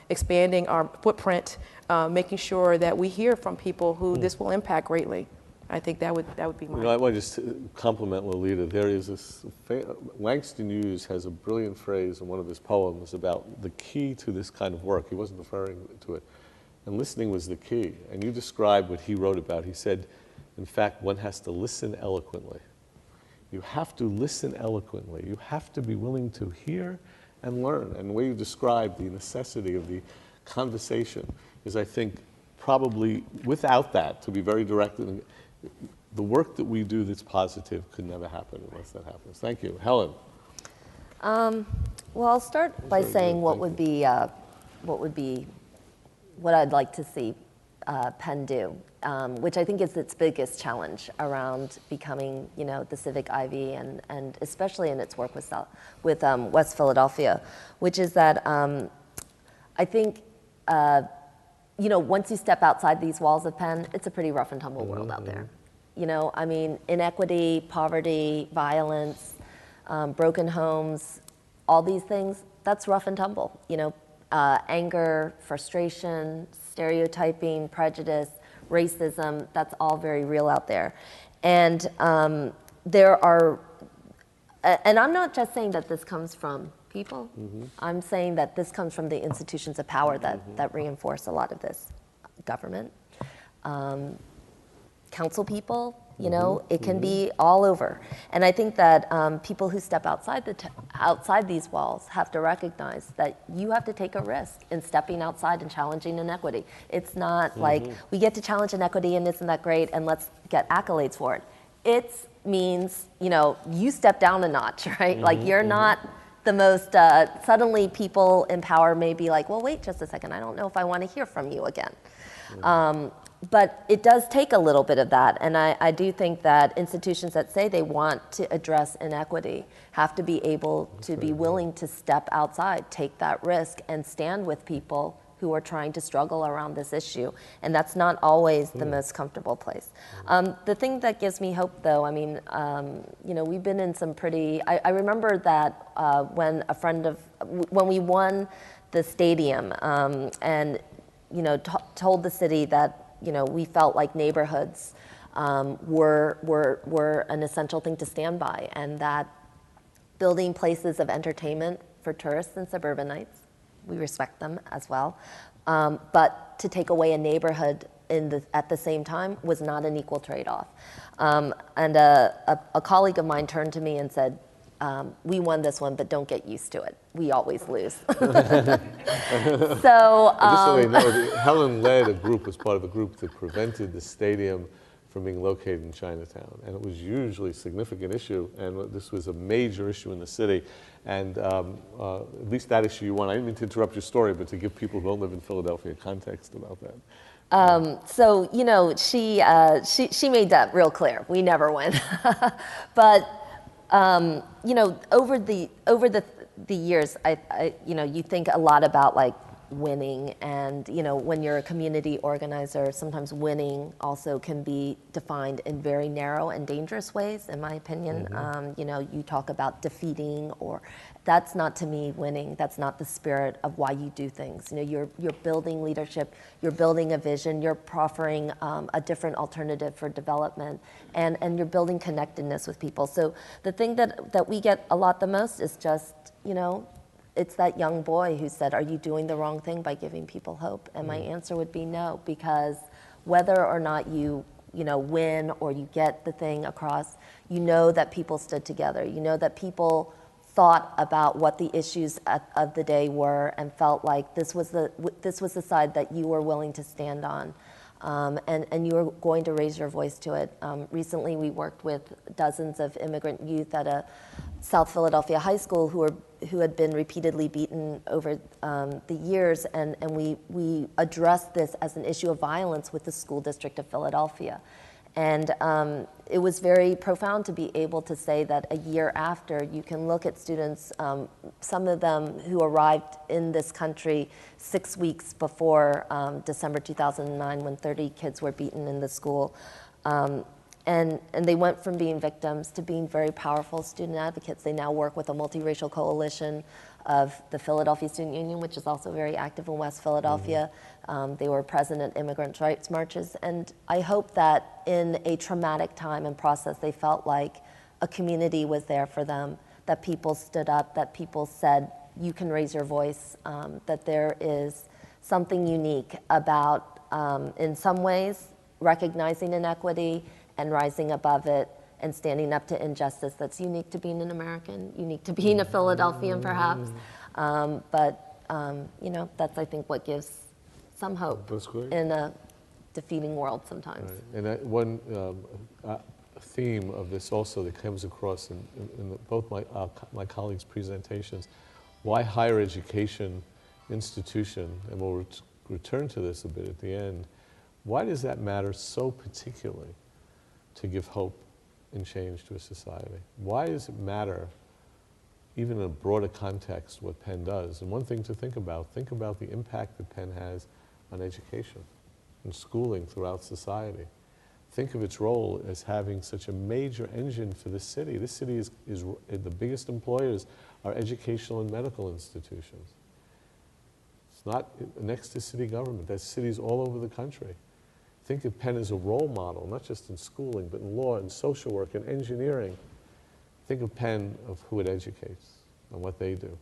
expanding our footprint, making sure that we hear from people who this will impact greatly. I think that would be mine. I want to just compliment Lolita. There is this, Langston Hughes has a brilliant phrase in one of his poems about the key to this kind of work. He wasn't referring to it. And listening was the key. And you described what he wrote about. He said, in fact, one has to listen eloquently. You have to listen eloquently. You have to be willing to hear and learn. And the way you described the necessity of the conversation is, I think, probably without that, to be very direct, the work that we do that's positive could never happen unless that happens. Thank you. Helen. Well, I'll start by saying what I'd like to see Penn do, which I think is its biggest challenge around becoming, the civic ivy, and especially in its work with West Philadelphia, which is that I think, once you step outside these walls of Penn, it's a pretty rough and tumble world out there. Inequity, poverty, violence, broken homes, all these things, that's rough and tumble. Anger, frustration, stereotyping, prejudice, racism, that's all very real out there. And there are, and I'm not just saying that this comes from people, I'm saying that this comes from the institutions of power that reinforce a lot of this. Government, council people, it can be all over. And I think that people who step outside these walls have to recognize that you have to take a risk in stepping outside and challenging inequity. It's not like we get to challenge inequity and isn't that great and let's get accolades for it. It means, you step down a notch, right? Like you're not the most, suddenly people in power may be like, well, wait just a second, I don't know if I want to hear from you again. But it does take a little bit of that, and I do think that institutions that say they want to address inequity have to be able to be willing to step outside, take that risk, and stand with people who are trying to struggle around this issue, and that's not always the most comfortable place. The thing that gives me hope, though, we've been in some pretty, I remember that when we won the stadium, and told the city that we felt like neighborhoods were an essential thing to stand by, and that building places of entertainment for tourists and suburbanites, we respect them as well, but to take away a neighborhood at the same time was not an equal trade-off. And a colleague of mine turned to me and said, we won this one, but don't get used to it. We always lose. Just so they know, Helen led a group, was part of a group that prevented the stadium from being located in Chinatown. And it was usually a significant issue, and this was a major issue in the city. And at least that issue you won. I didn't mean to interrupt your story, but to give people who don't live in Philadelphia context about that. So, she made that real clear. We never win. But over the years, you think a lot about like winning, and when you're a community organizer, sometimes winning also can be defined in very narrow and dangerous ways, in my opinion. You talk about defeating, or that's not, to me, winning. That's not the spirit of why you do things. You're building leadership, you're building a vision, you're proffering a different alternative for development, and you're building connectedness with people. So the thing that we get a lot the most is just, it's that young boy who said, are you doing the wrong thing by giving people hope? And my answer would be no, because whether or not you win or you get the thing across, that people stood together. That people thought about what the issues of the day were and felt like this was the side that you were willing to stand on. and you're going to raise your voice to it. Recently, we worked with dozens of immigrant youth at a South Philadelphia high school who had been repeatedly beaten over the years, and we addressed this as an issue of violence with the school district of Philadelphia. And it was very profound to be able to say that a year after, you can look at students, some of them who arrived in this country 6 weeks before December 2009, when 30 kids were beaten in the school. And they went from being victims to being very powerful student advocates. They now work with a multiracial coalition of the Philadelphia Student Union, which is also very active in West Philadelphia. They were present at immigrant rights marches. And I hope that in a traumatic time and process, they felt like a community was there for them, that people stood up, that people said, you can raise your voice, that there is something unique about, in some ways, recognizing inequity and rising above it and standing up to injustice that's unique to being an American, unique to being a Philadelphian perhaps. But you know, that's I think what gives some hope in a defeating world sometimes. Right. And one theme of this also that comes across in both my colleagues' presentations, why higher education institution, and we'll return to this a bit at the end, why does that matter so particularly to give hope and change to a society? Why does it matter, even in a broader context, what Penn does? And one thing to think about the impact that Penn has on education and schooling throughout society. Think of its role as having such a major engine for this city. This city is the biggest employers are educational and medical institutions. It's not next to city government. That's cities all over the country. Think of Penn as a role model, not just in schooling, but in law and social work and engineering. Think of Penn of who it educates and what they do.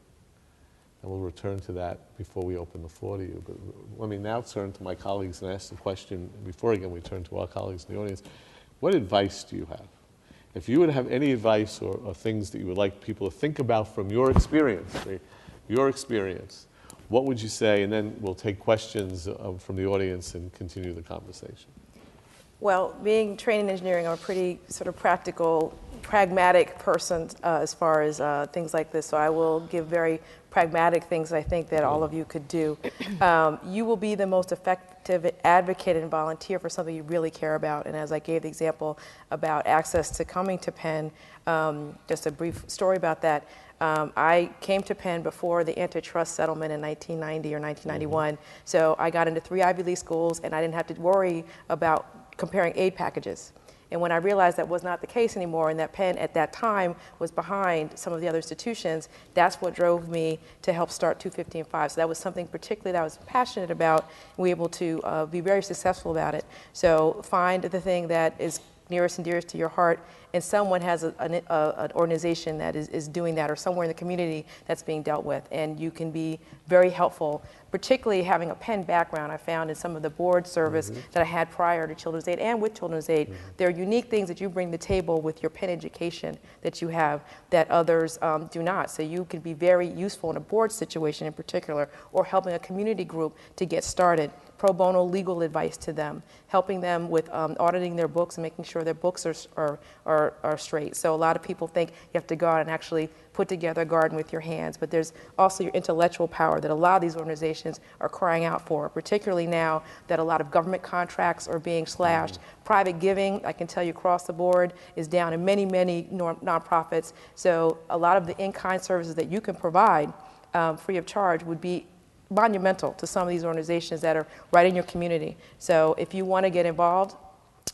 And we'll return to that before we open the floor to you. But let me now turn to my colleagues and ask the question, before again we turn to our colleagues in the audience, what advice do you have? If you would have any advice or things that you would like people to think about from your experience, what would you say? And then we'll take questions from the audience and continue the conversation. Well, being trained in engineering, I'm a pretty sort of practical, pragmatic person as far as things like this. So I will give very pragmatic things I think that all of you could do. You will be the most effective advocate and volunteer for something you really care about. And as I gave the example about access to coming to Penn, just a brief story about that. I came to Penn before the antitrust settlement in 1990 or 1991. So I got into 3 Ivy League schools and I didn't have to worry about comparing aid packages. And when I realized that was not the case anymore and that Penn at that time was behind some of the other institutions, that's what drove me to help start 250 and 5. So that was something particularly that I was passionate about and we were able to be very successful about it. So find the thing that is nearest and dearest to your heart, and someone has an organization that is doing that, or somewhere in the community that's being dealt with, and you can be very helpful, particularly having a Penn background. I found in some of the board service that I had prior to Children's Aid and with Children's Aid, there are unique things that you bring to the table with your Penn education that you have that others do not. So you can be very useful in a board situation in particular, or helping a community group to get started. Pro bono legal advice to them, helping them with auditing their books and making sure their books are straight. So a lot of people think you have to go out and actually put together a garden with your hands, but there's also your intellectual power that a lot of these organizations are crying out for, particularly now that a lot of government contracts are being slashed. Private giving, I can tell you across the board, is down in many, many nonprofits. So a lot of the in-kind services that you can provide free of charge would be monumental to some of these organizations that are right in your community. So if you want to get involved,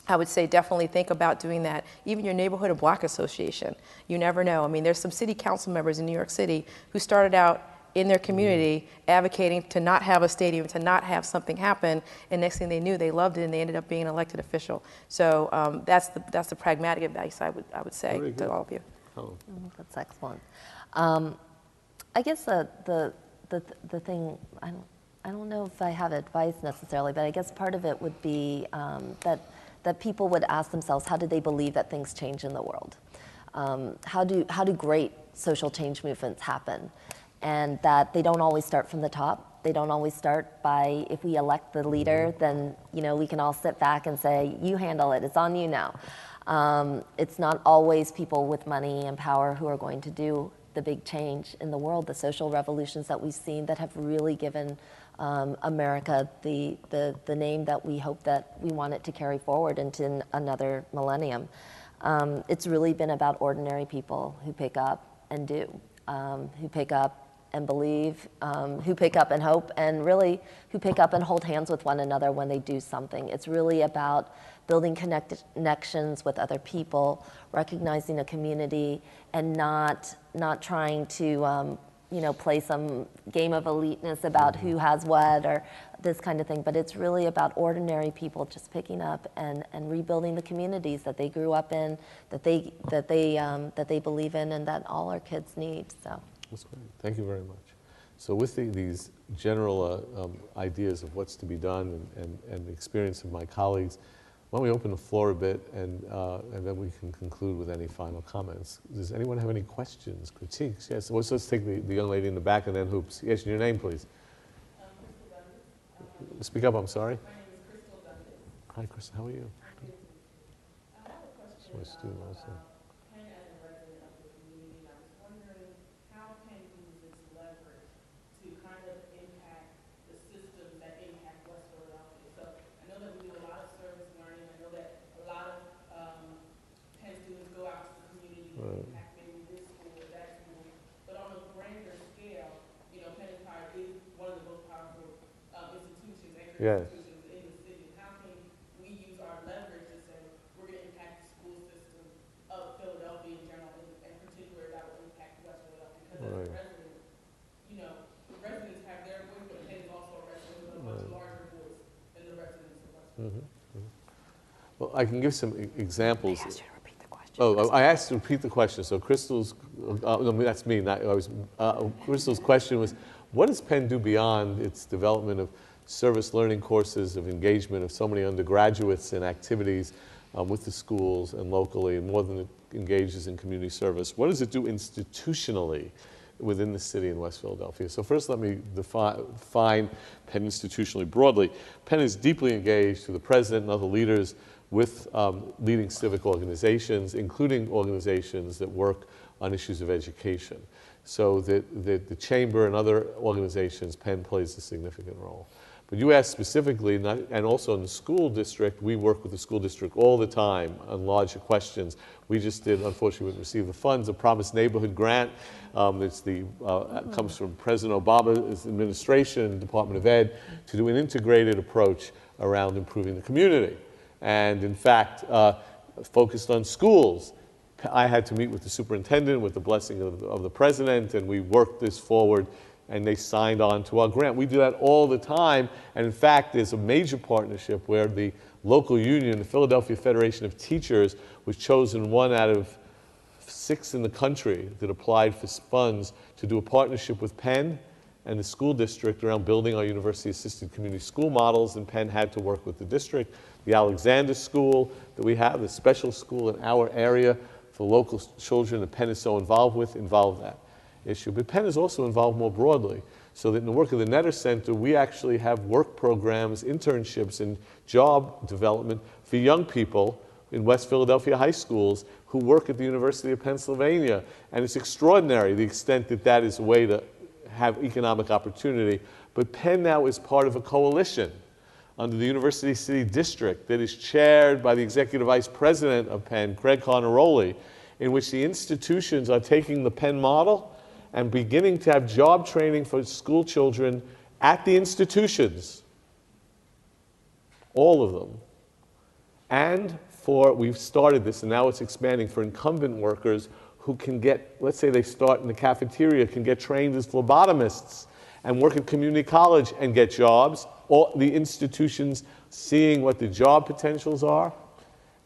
I would say definitely think about doing that. Even your neighborhood or block association, you never know. I mean, there's some city council members in New York City who started out in their community advocating to not have a stadium, to not have something happen, and next thing they knew, they loved it and they ended up being an elected official. So that's the pragmatic advice I would say to all of you. Oh. That's excellent. I guess the thing, I don't know if I have advice necessarily, but I guess part of it would be that people would ask themselves, how do they believe that things change in the world? How do great social change movements happen? And that they don't always start from the top. They don't always start by, if we elect the leader, then we can all sit back and say, you handle it, it's on you now. It's not always people with money and power who are going to do the big change in the world, the social revolutions that we've seen that have really given America the name that we hope that we want it to carry forward into another millennium. It's really been about ordinary people who pick up and do, who pick up and believe, who pick up and hope, and really who pick up and hold hands with one another when they do something. It's really about building connections with other people, recognizing a community, and not trying to play some game of eliteness about who has what or this kind of thing. But it's really about ordinary people just picking up and rebuilding the communities that they grew up in, that they believe in, and that all our kids need. So. That's great. Thank you very much. So with these general ideas of what's to be done and the experience of my colleagues, why don't we open the floor a bit and then we can conclude with any final comments. Does anyone have any questions, critiques? Yes, let's take the young lady in the back and then hoops. Yes, your name, please. Speak up, I'm sorry. My name is Crystal Dundas. Hi, Crystal, how are you? I have a question My student also. Penn as a resident of the community. I was wondering how Penn uses its leverage to kind of impact the systems that impact West Philadelphia. So I know that we do a lot of service learning. I know that a lot of Penn students go out to the community and impact maybe this school or that school. But on a grander scale, Penn is one of the most powerful institutions, anchored Yes. institutions in the city. How can we use our leverage to say we're going to impact the school system of Philadelphia in general, and in particular that will impact West Philadelphia? Because as a resident, the residents have their voice, but Penn is also a resident with a much larger voice than the residents of West Philadelphia. Well, I can give some examples. I asked you to repeat the question. Oh, I asked to repeat the question. So Crystal's, no, that's me. Crystal's question was, what does Penn do beyond its development of service learning courses, of engagement of so many undergraduates in activities with the schools and locally, and more than it engages in community service? What does it do institutionally within the city in West Philadelphia? So first let me define Penn institutionally broadly. Penn is deeply engaged through the president and other leaders with leading civic organizations, including organizations that work on issues of education. So that the chamber and other organizations, Penn plays a significant role. But you asked specifically, and also in the school district, we work with the school district all the time on larger questions. We just did, unfortunately, we didn't receive the funds, a Promised Neighborhood Grant. Comes from President Obama's administration, Department of Ed, to do an integrated approach around improving the community. And in fact, focused on schools. I had to meet with the superintendent with the blessing of the president, and we worked this forward, and they signed on to our grant. We do that all the time, and in fact, there's a major partnership where the local union, the Philadelphia Federation of Teachers, was chosen one out of 6 in the country that applied for funds to do a partnership with Penn and the school district around building our university-assisted community school models, and Penn had to work with the district. The Alexander School that we have, the special school in our area for local children that Penn is so involved that issue. But Penn is also involved more broadly, so that in the work of the Netter Center, we actually have work programs, internships, and job development for young people in West Philadelphia high schools who work at the University of Pennsylvania. And it's extraordinary the extent that that is a way to have economic opportunity. But Penn now is part of a coalition under the University City District that is chaired by the Executive Vice President of Penn, Craig Carnaroli, in which the institutions are taking the Penn model and beginning to have job training for school children at the institutions, all of them. And we've started this, and now it's expanding for incumbent workers who can get, let's say they start in the cafeteria, can get trained as phlebotomists and work at community college and get jobs, or the institutions seeing what the job potentials are,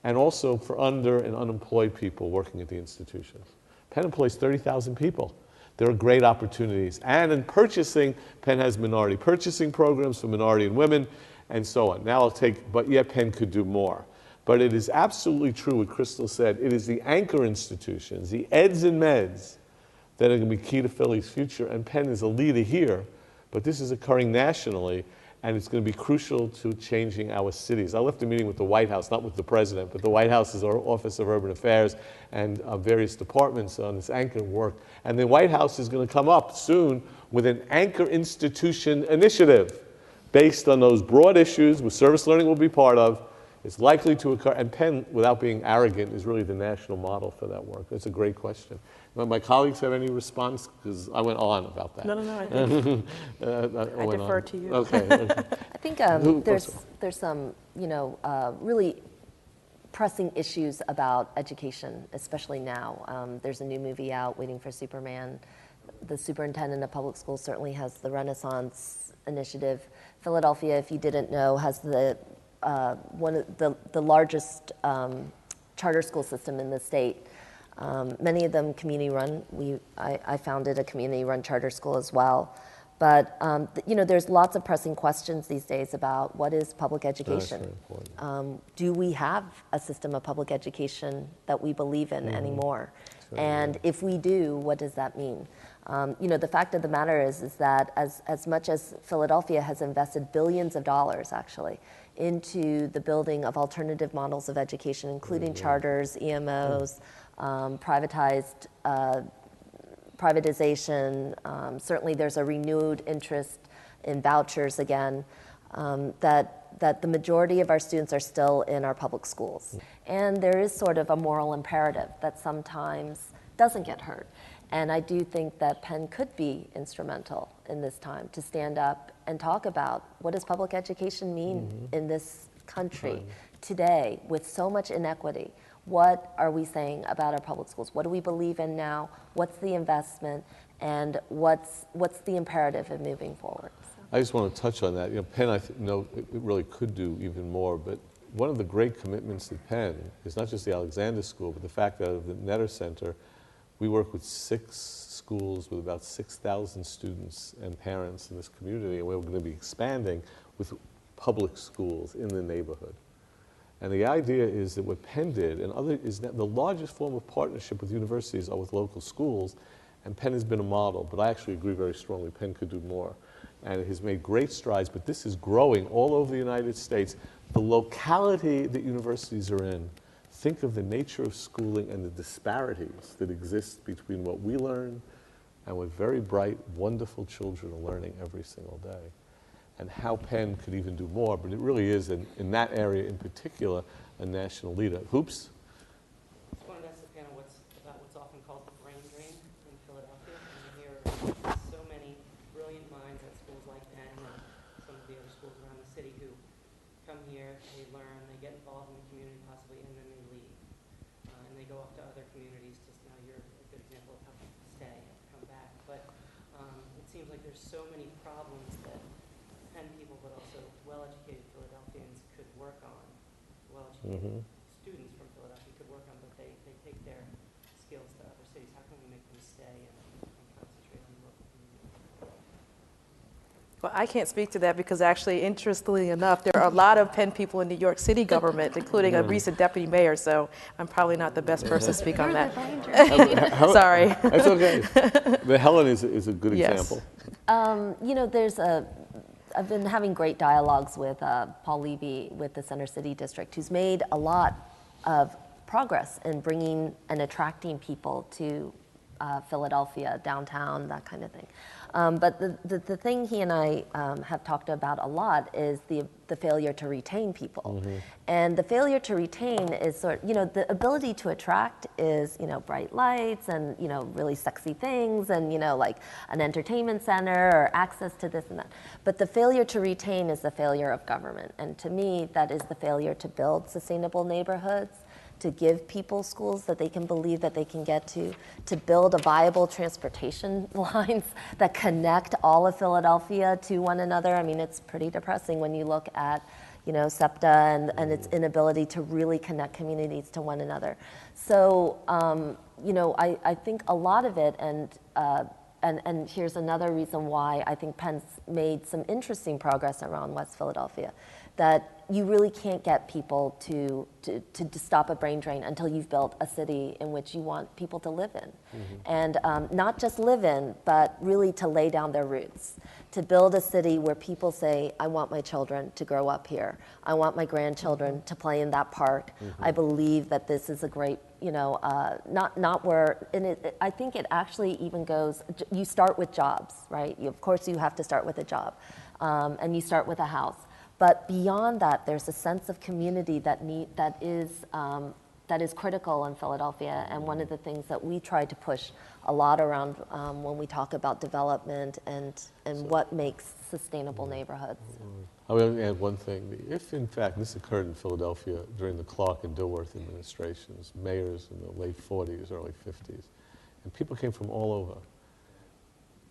and also for under and unemployed people working at the institutions. Penn employs 30,000 people. There are great opportunities. And in purchasing, Penn has minority purchasing programs for minority and women, and so on. Now but yet Penn could do more. But it is absolutely true what Crystal said. It is the anchor institutions, the eds and meds, that are going to be key to Philly's future. And Penn is a leader here But this is occurring nationally, and it's going to be crucial to changing our cities. I left a meeting with the White House, not with the president, but the White House is our Office of Urban Affairs and various departments on this anchor work. And the White House is going to come up soon with an anchor institution initiative based on those broad issues, which service learning will be part of. It's likely to occur, and Penn, without being arrogant, is really the national model for that work. That's a great question. My colleagues have any response? Because I went on about that. No, I defer to you. Okay. I think there's some, really pressing issues about education, especially now. There's a new movie out, Waiting for Superman. The superintendent of public schools certainly has the Renaissance Initiative. Philadelphia, if you didn't know, has one of the largest charter school system in the state. Many of them community-run. I founded a community-run charter school as well. But there's lots of pressing questions these days about what is public education. That's very important. Do we have a system of public education that we believe in anymore? And if we do, what does that mean? The fact of the matter is that as much as Philadelphia has invested billions of dollars, actually, into the building of alternative models of education, including charters, EMOs, privatization. Certainly there's a renewed interest in vouchers again, that the majority of our students are still in our public schools. And there is sort of a moral imperative that sometimes doesn't get heard. And I do think that Penn could be instrumental in this time to stand up and talk about what does public education mean in this country today with so much inequity. What are we saying about our public schools? What do we believe in now? What's the investment? And what's the imperative in moving forward? I just want to touch on that. Penn, it really could do even more, but one of the great commitments at Penn is not just the Alexander School, but the fact that at the Netter Center, we work with 6 schools with about 6,000 students and parents in this community, and we're going to be expanding with public schools in the neighborhood. And the idea is that what Penn did, is that the largest form of partnership with universities are with local schools, and Penn has been a model, but I actually agree very strongly Penn could do more. And it has made great strides, but this is growing all over the United States. The locality that universities are in, think of the nature of schooling and the disparities that exist between what we learn and what very bright, wonderful children are learning every single day. And how Penn could even do more, but it really is, in that area in particular, a national leader. Hoops? I just wanted to ask the panel about what's often called the brain drain in Philadelphia. And you hear so many brilliant minds at schools like Penn and some of the other schools around the city who come here, they learn, they get involved in the community possibly, and then they leave. And they go off to other communities. Just now you're a good example of how people stay and come back. But it seems like there's so many problems that Penn people, but also well-educated Philadelphians could work on. Well-educated students from Philadelphia could work on, but they take their skills to other cities. How can we make them stay and concentrate on the local community? Well, I can't speak to that because actually, interestingly enough, there are a lot of Penn people in New York City government, including a recent deputy mayor, so I'm probably not the best person to speak on that. Sorry. That's okay. But Helen is a good example. I've been having great dialogues with Paul Levy with the Center City District, who's made a lot of progress in bringing and attracting people to Philadelphia, downtown, that kind of thing. But the thing he and I have talked about a lot is the failure to retain people. And the failure to retain is the ability to attract is, bright lights and, really sexy things and, like an entertainment center or access to this and that. But the failure to retain is the failure of government. And to me, that is the failure to build sustainable neighborhoods, to give people schools that they can believe that they can get to build a viable transportation lines that connect all of Philadelphia to one another. I mean, it's pretty depressing when you look at, SEPTA and its inability to really connect communities to one another. So, I think a lot of it, and here's another reason why I think Penn's made some interesting progress around West Philadelphia. that you really can't get people to stop a brain drain until you've built a city in which you want people to live in. And not just live in, but really to lay down their roots, to build a city where people say, I want my children to grow up here. I want my grandchildren to play in that park. I believe that this is a great, not where, and I think it actually even goes, you start with jobs, right? Of course you have to start with a job, and you start with a house. But beyond that, there's a sense of community that is critical in Philadelphia, and one of the things that we try to push a lot around when we talk about development and what makes sustainable neighborhoods. I will add one thing. If, in fact, this occurred in Philadelphia during the Clark and Dilworth administrations, mayors in the late 40s, early 50s, and people came from all over,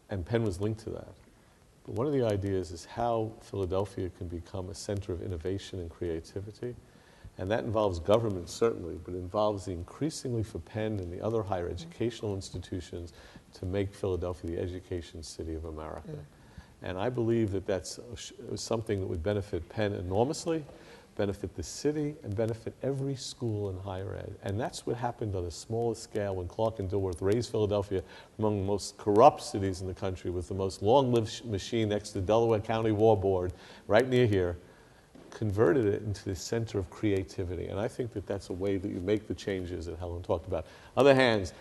and Penn was linked to that. But one of the ideas is how Philadelphia can become a center of innovation and creativity. And that involves government, certainly, but it involves increasingly for Penn and the other higher educational institutions to make Philadelphia the education city of America. And I believe that that's something that would benefit Penn enormously, benefit the city, and benefit every school in higher ed. And that's what happened on a smaller scale when Clark and Dilworth raised Philadelphia among the most corrupt cities in the country, with the most long-lived machine next to the Delaware County War Board, right near here, converted it into the center of creativity. And I think that that's a way that you make the changes that Helen talked about. Other hands,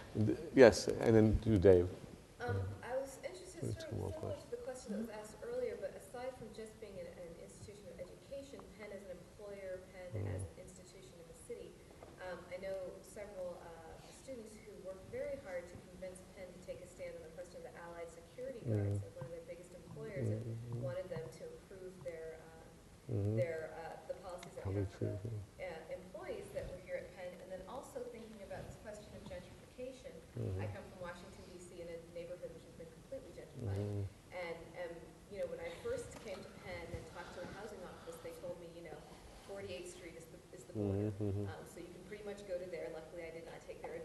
yes, and then do Dave. I was interested, similar to the question that was asked earlier, but aside from just being an institution of education, Penn as an employer, Penn as an institution in the city, I know several students who worked very hard to convince Penn to take a stand on the question of the Allied security guards as one of their biggest employers, and wanted them to improve the policies that we have for employees that were here at Penn, and then also thinking about this question of gentrification. I come from Washington, D.C., in a neighborhood which has been completely gentrified. And when I first came to Penn and talked to a housing office, they told me, 48th Street is the border. So you can pretty much go to there. Luckily, I did not take their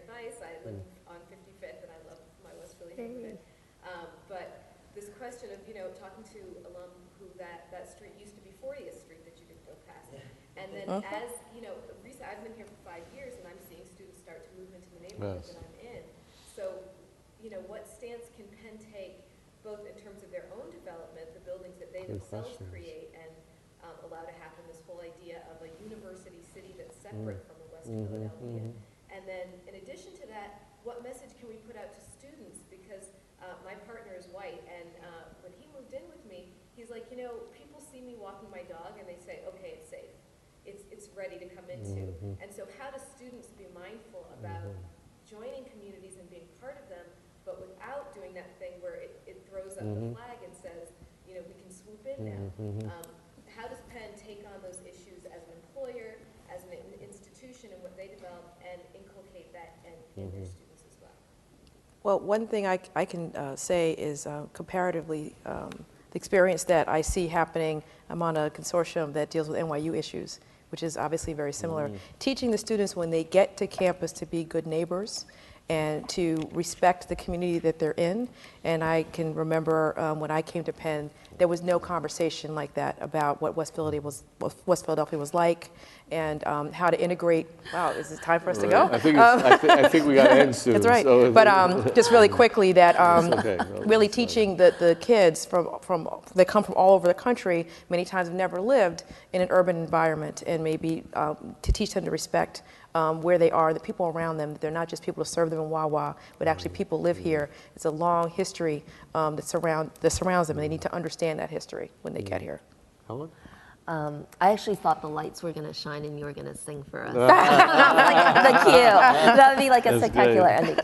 advice. I live on 55th, and I love my West Philly neighborhood. But this question of, talking to alum who that street used to be 40th Street that you didn't go past. And then as, recently, I've been here for 5 years, and I'm seeing students start to move into the neighborhoods that I'm in. So, what stance can Penn take, both in terms of their own development, the buildings that they themselves create, and allow to happen, this whole idea of a university city that's separate from the West Philadelphia. And then, in addition to that, what message can we put out to students? Because my partner is white, and when he moved in with me, he's like, people see me walking my dog, and they say, okay, it's safe. It's ready to come into. And so how do students be mindful about joining communities and being part of them, but without doing that thing where it throws up the flag and says, we can swoop in now. How does Penn take on those issues as an employer, as an institution, and what they develop, and inculcate that in their students as well? Well, one thing I can say is comparatively the experience that I see happening. I'm on a consortium that deals with NYU issues, which is obviously very similar. Teaching the students when they get to campus to be good neighbors and to respect the community that they're in. And I can remember when I came to Penn, there was no conversation like that about what West Philadelphia was like, and how to integrate. Wow, is it time for us to go? I think we got to end soon. That's right. So But just really quickly, that okay. really teaching the kids that come from all over the country, many times have never lived in an urban environment, and maybe to teach them to respect where they are, the people around them, that they're not just people to serve them in Wawa, but actually people live here. It's a long history that surrounds them, and they need to understand that history when they get here. Helen? I actually thought the lights were going to shine and you were going to sing for us. Like the cue. That would be like a spectacular ending.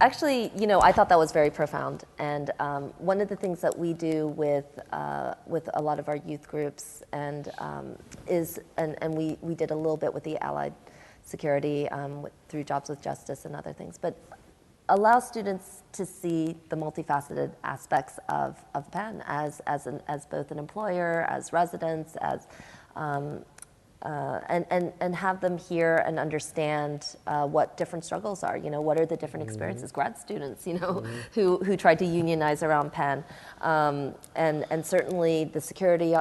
Actually, I thought that was very profound. And one of the things that we do with a lot of our youth groups and we did a little bit with the Allied security through Jobs with Justice and other things, but allow students to see the multifaceted aspects of Penn as both an employer, as residents, as and have them hear and understand what different struggles are. What are the different experiences? Grad students, who tried to unionize around Penn, and certainly the security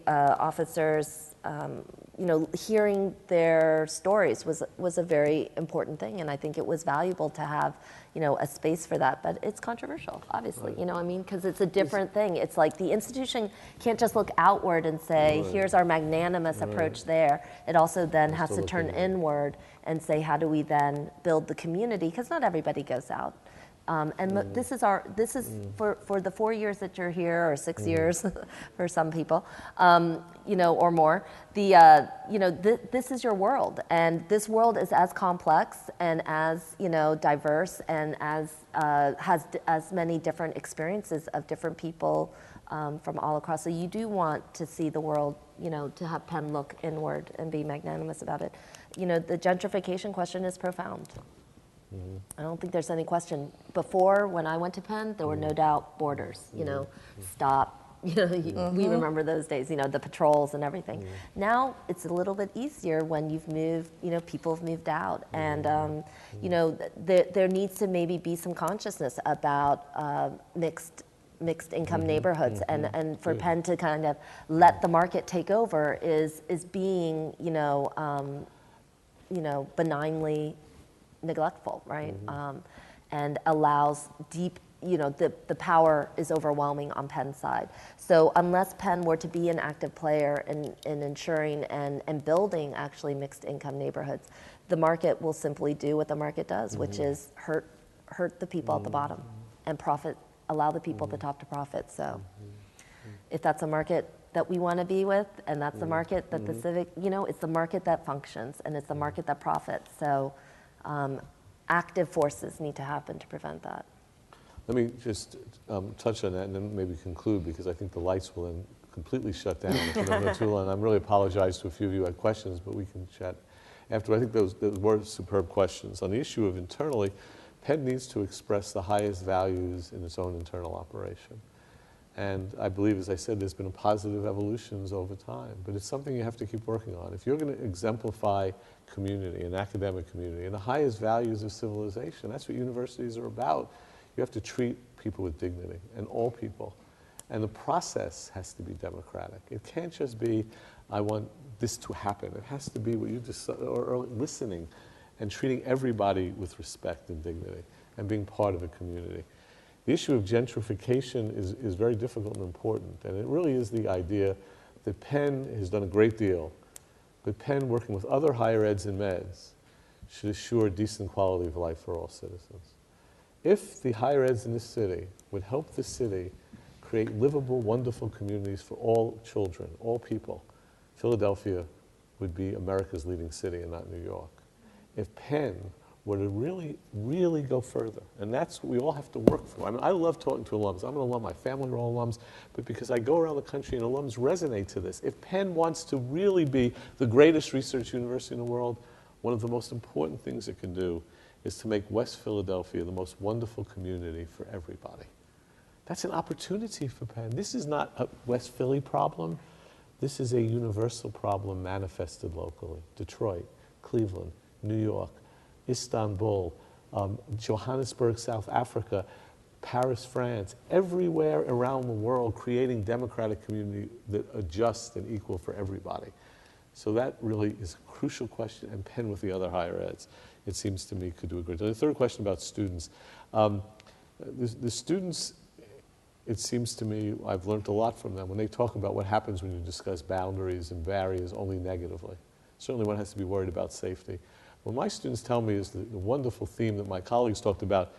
officers. Hearing their stories was a very important thing, and I think it was valuable to have, a space for that. But it's controversial, obviously, because it's a different thing. It's like the institution can't just look outward and say, here's our magnanimous approach there. It also then has to turn inward and say, how do we then build the community? Because not everybody goes out. This is for the 4 years that you're here, or 6 years for some people, or more. This is your world, and this world is as complex and as diverse and as has as many different experiences of different people from all across. So you do want to see the world, to have Penn look inward and be magnanimous about it. The gentrification question is profound. I don't think there's any question. Before, when I went to Penn, there were no doubt borders, stop. We remember those days, the patrols and everything. Now it's a little bit easier when you've moved, people have moved out. And, there needs to maybe be some consciousness about mixed income neighborhoods. And for Penn to kind of let the market take over is being, benignly neglectful, right? And allows deep, the power is overwhelming on Penn's side. So unless Penn were to be an active player in ensuring and building actually mixed income neighborhoods, the market will simply do what the market does, which is hurt the people at the bottom and allow the people at the top to profit. So if that's a market that we want to be with, and that's the market that the civic, it's the market that functions, and it's the market that profits. So active forces need to happen to prevent that. Let me just touch on that and then maybe conclude, because I think the lights will then completely shut down if we don't go too long. I really apologize to a few of you who had questions, but we can chat after. I think those were superb questions. On the issue of internally, Penn needs to express the highest values in its own internal operation. And I believe, as I said, there's been positive evolutions over time, but it's something you have to keep working on. If you're going to exemplify community, an academic community, and the highest values of civilization, that's what universities are about. You have to treat people with dignity, and all people. And the process has to be democratic. It can't just be, I want this to happen. It has to be what you just said, or listening and treating everybody with respect and dignity and being part of a community. The issue of gentrification is very difficult and important, and it really is the idea that Penn has done a great deal, but Penn, working with other higher eds and meds, should assure decent quality of life for all citizens. If the higher eds in this city would help the city create livable, wonderful communities for all children, all people, Philadelphia would be America's leading city and not New York. If Penn were to really, really go further, and that's what we all have to work for. I mean, I love talking to alums. I'm an alum, my family are all alums, but because I go around the country and alums resonate to this. If Penn wants to really be the greatest research university in the world, one of the most important things it can do is to make West Philadelphia the most wonderful community for everybody. That's an opportunity for Penn. This is not a West Philly problem. This is a universal problem manifested locally. Detroit, Cleveland, New York, Istanbul, Johannesburg, South Africa, Paris, France, everywhere around the world, creating democratic community that are just and equal for everybody. So that really is a crucial question, and Penn with the other higher eds, it seems to me, could do a great deal. The third question about students. The students, it seems to me, I've learned a lot from them when they talk about what happens when you discuss boundaries and barriers only negatively. Certainly one has to be worried about safety. What my students tell me is the wonderful theme that my colleagues talked about,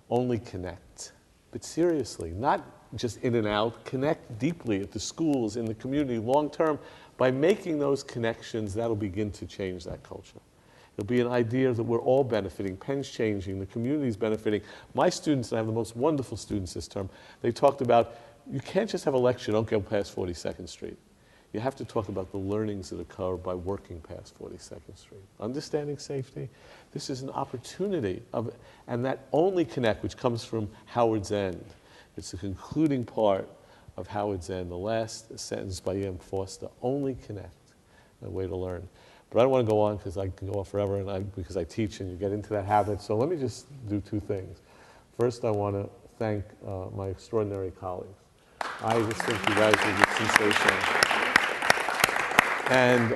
only connect. But seriously, not just in and out, connect deeply at the schools, in the community, long term. By making those connections, that'll begin to change that culture. It'll be an idea that we're all benefiting, Penn's changing, the community's benefiting. My students, and I have the most wonderful students this term, they talked about, you can't just have a lecture, don't go past 42nd Street. You have to talk about the learnings that occur by working past 42nd Street. Understanding safety, this is an opportunity of, and that only connect, which comes from Howard's End. It's the concluding part of Howard's End, the last sentence by E.M. Forster, only connect. a way to learn. But I don't want to go on because I can go on forever, and because I teach and you get into that habit. So let me just do two things. First, I want to thank my extraordinary colleagues. I just think you guys are just sensational. And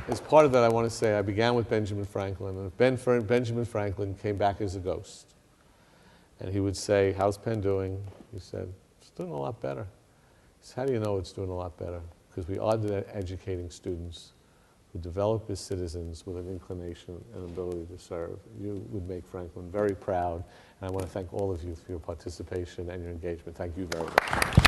as part of that, I want to say I began with Benjamin Franklin. And if Benjamin Franklin came back as a ghost, and he would say, "How's Penn doing?" He said, "It's doing a lot better." He said, "How do you know it's doing a lot better?" Because we are educating students who develop as citizens with an inclination and ability to serve. You would make Franklin very proud, and I want to thank all of you for your participation and your engagement. Thank you very much.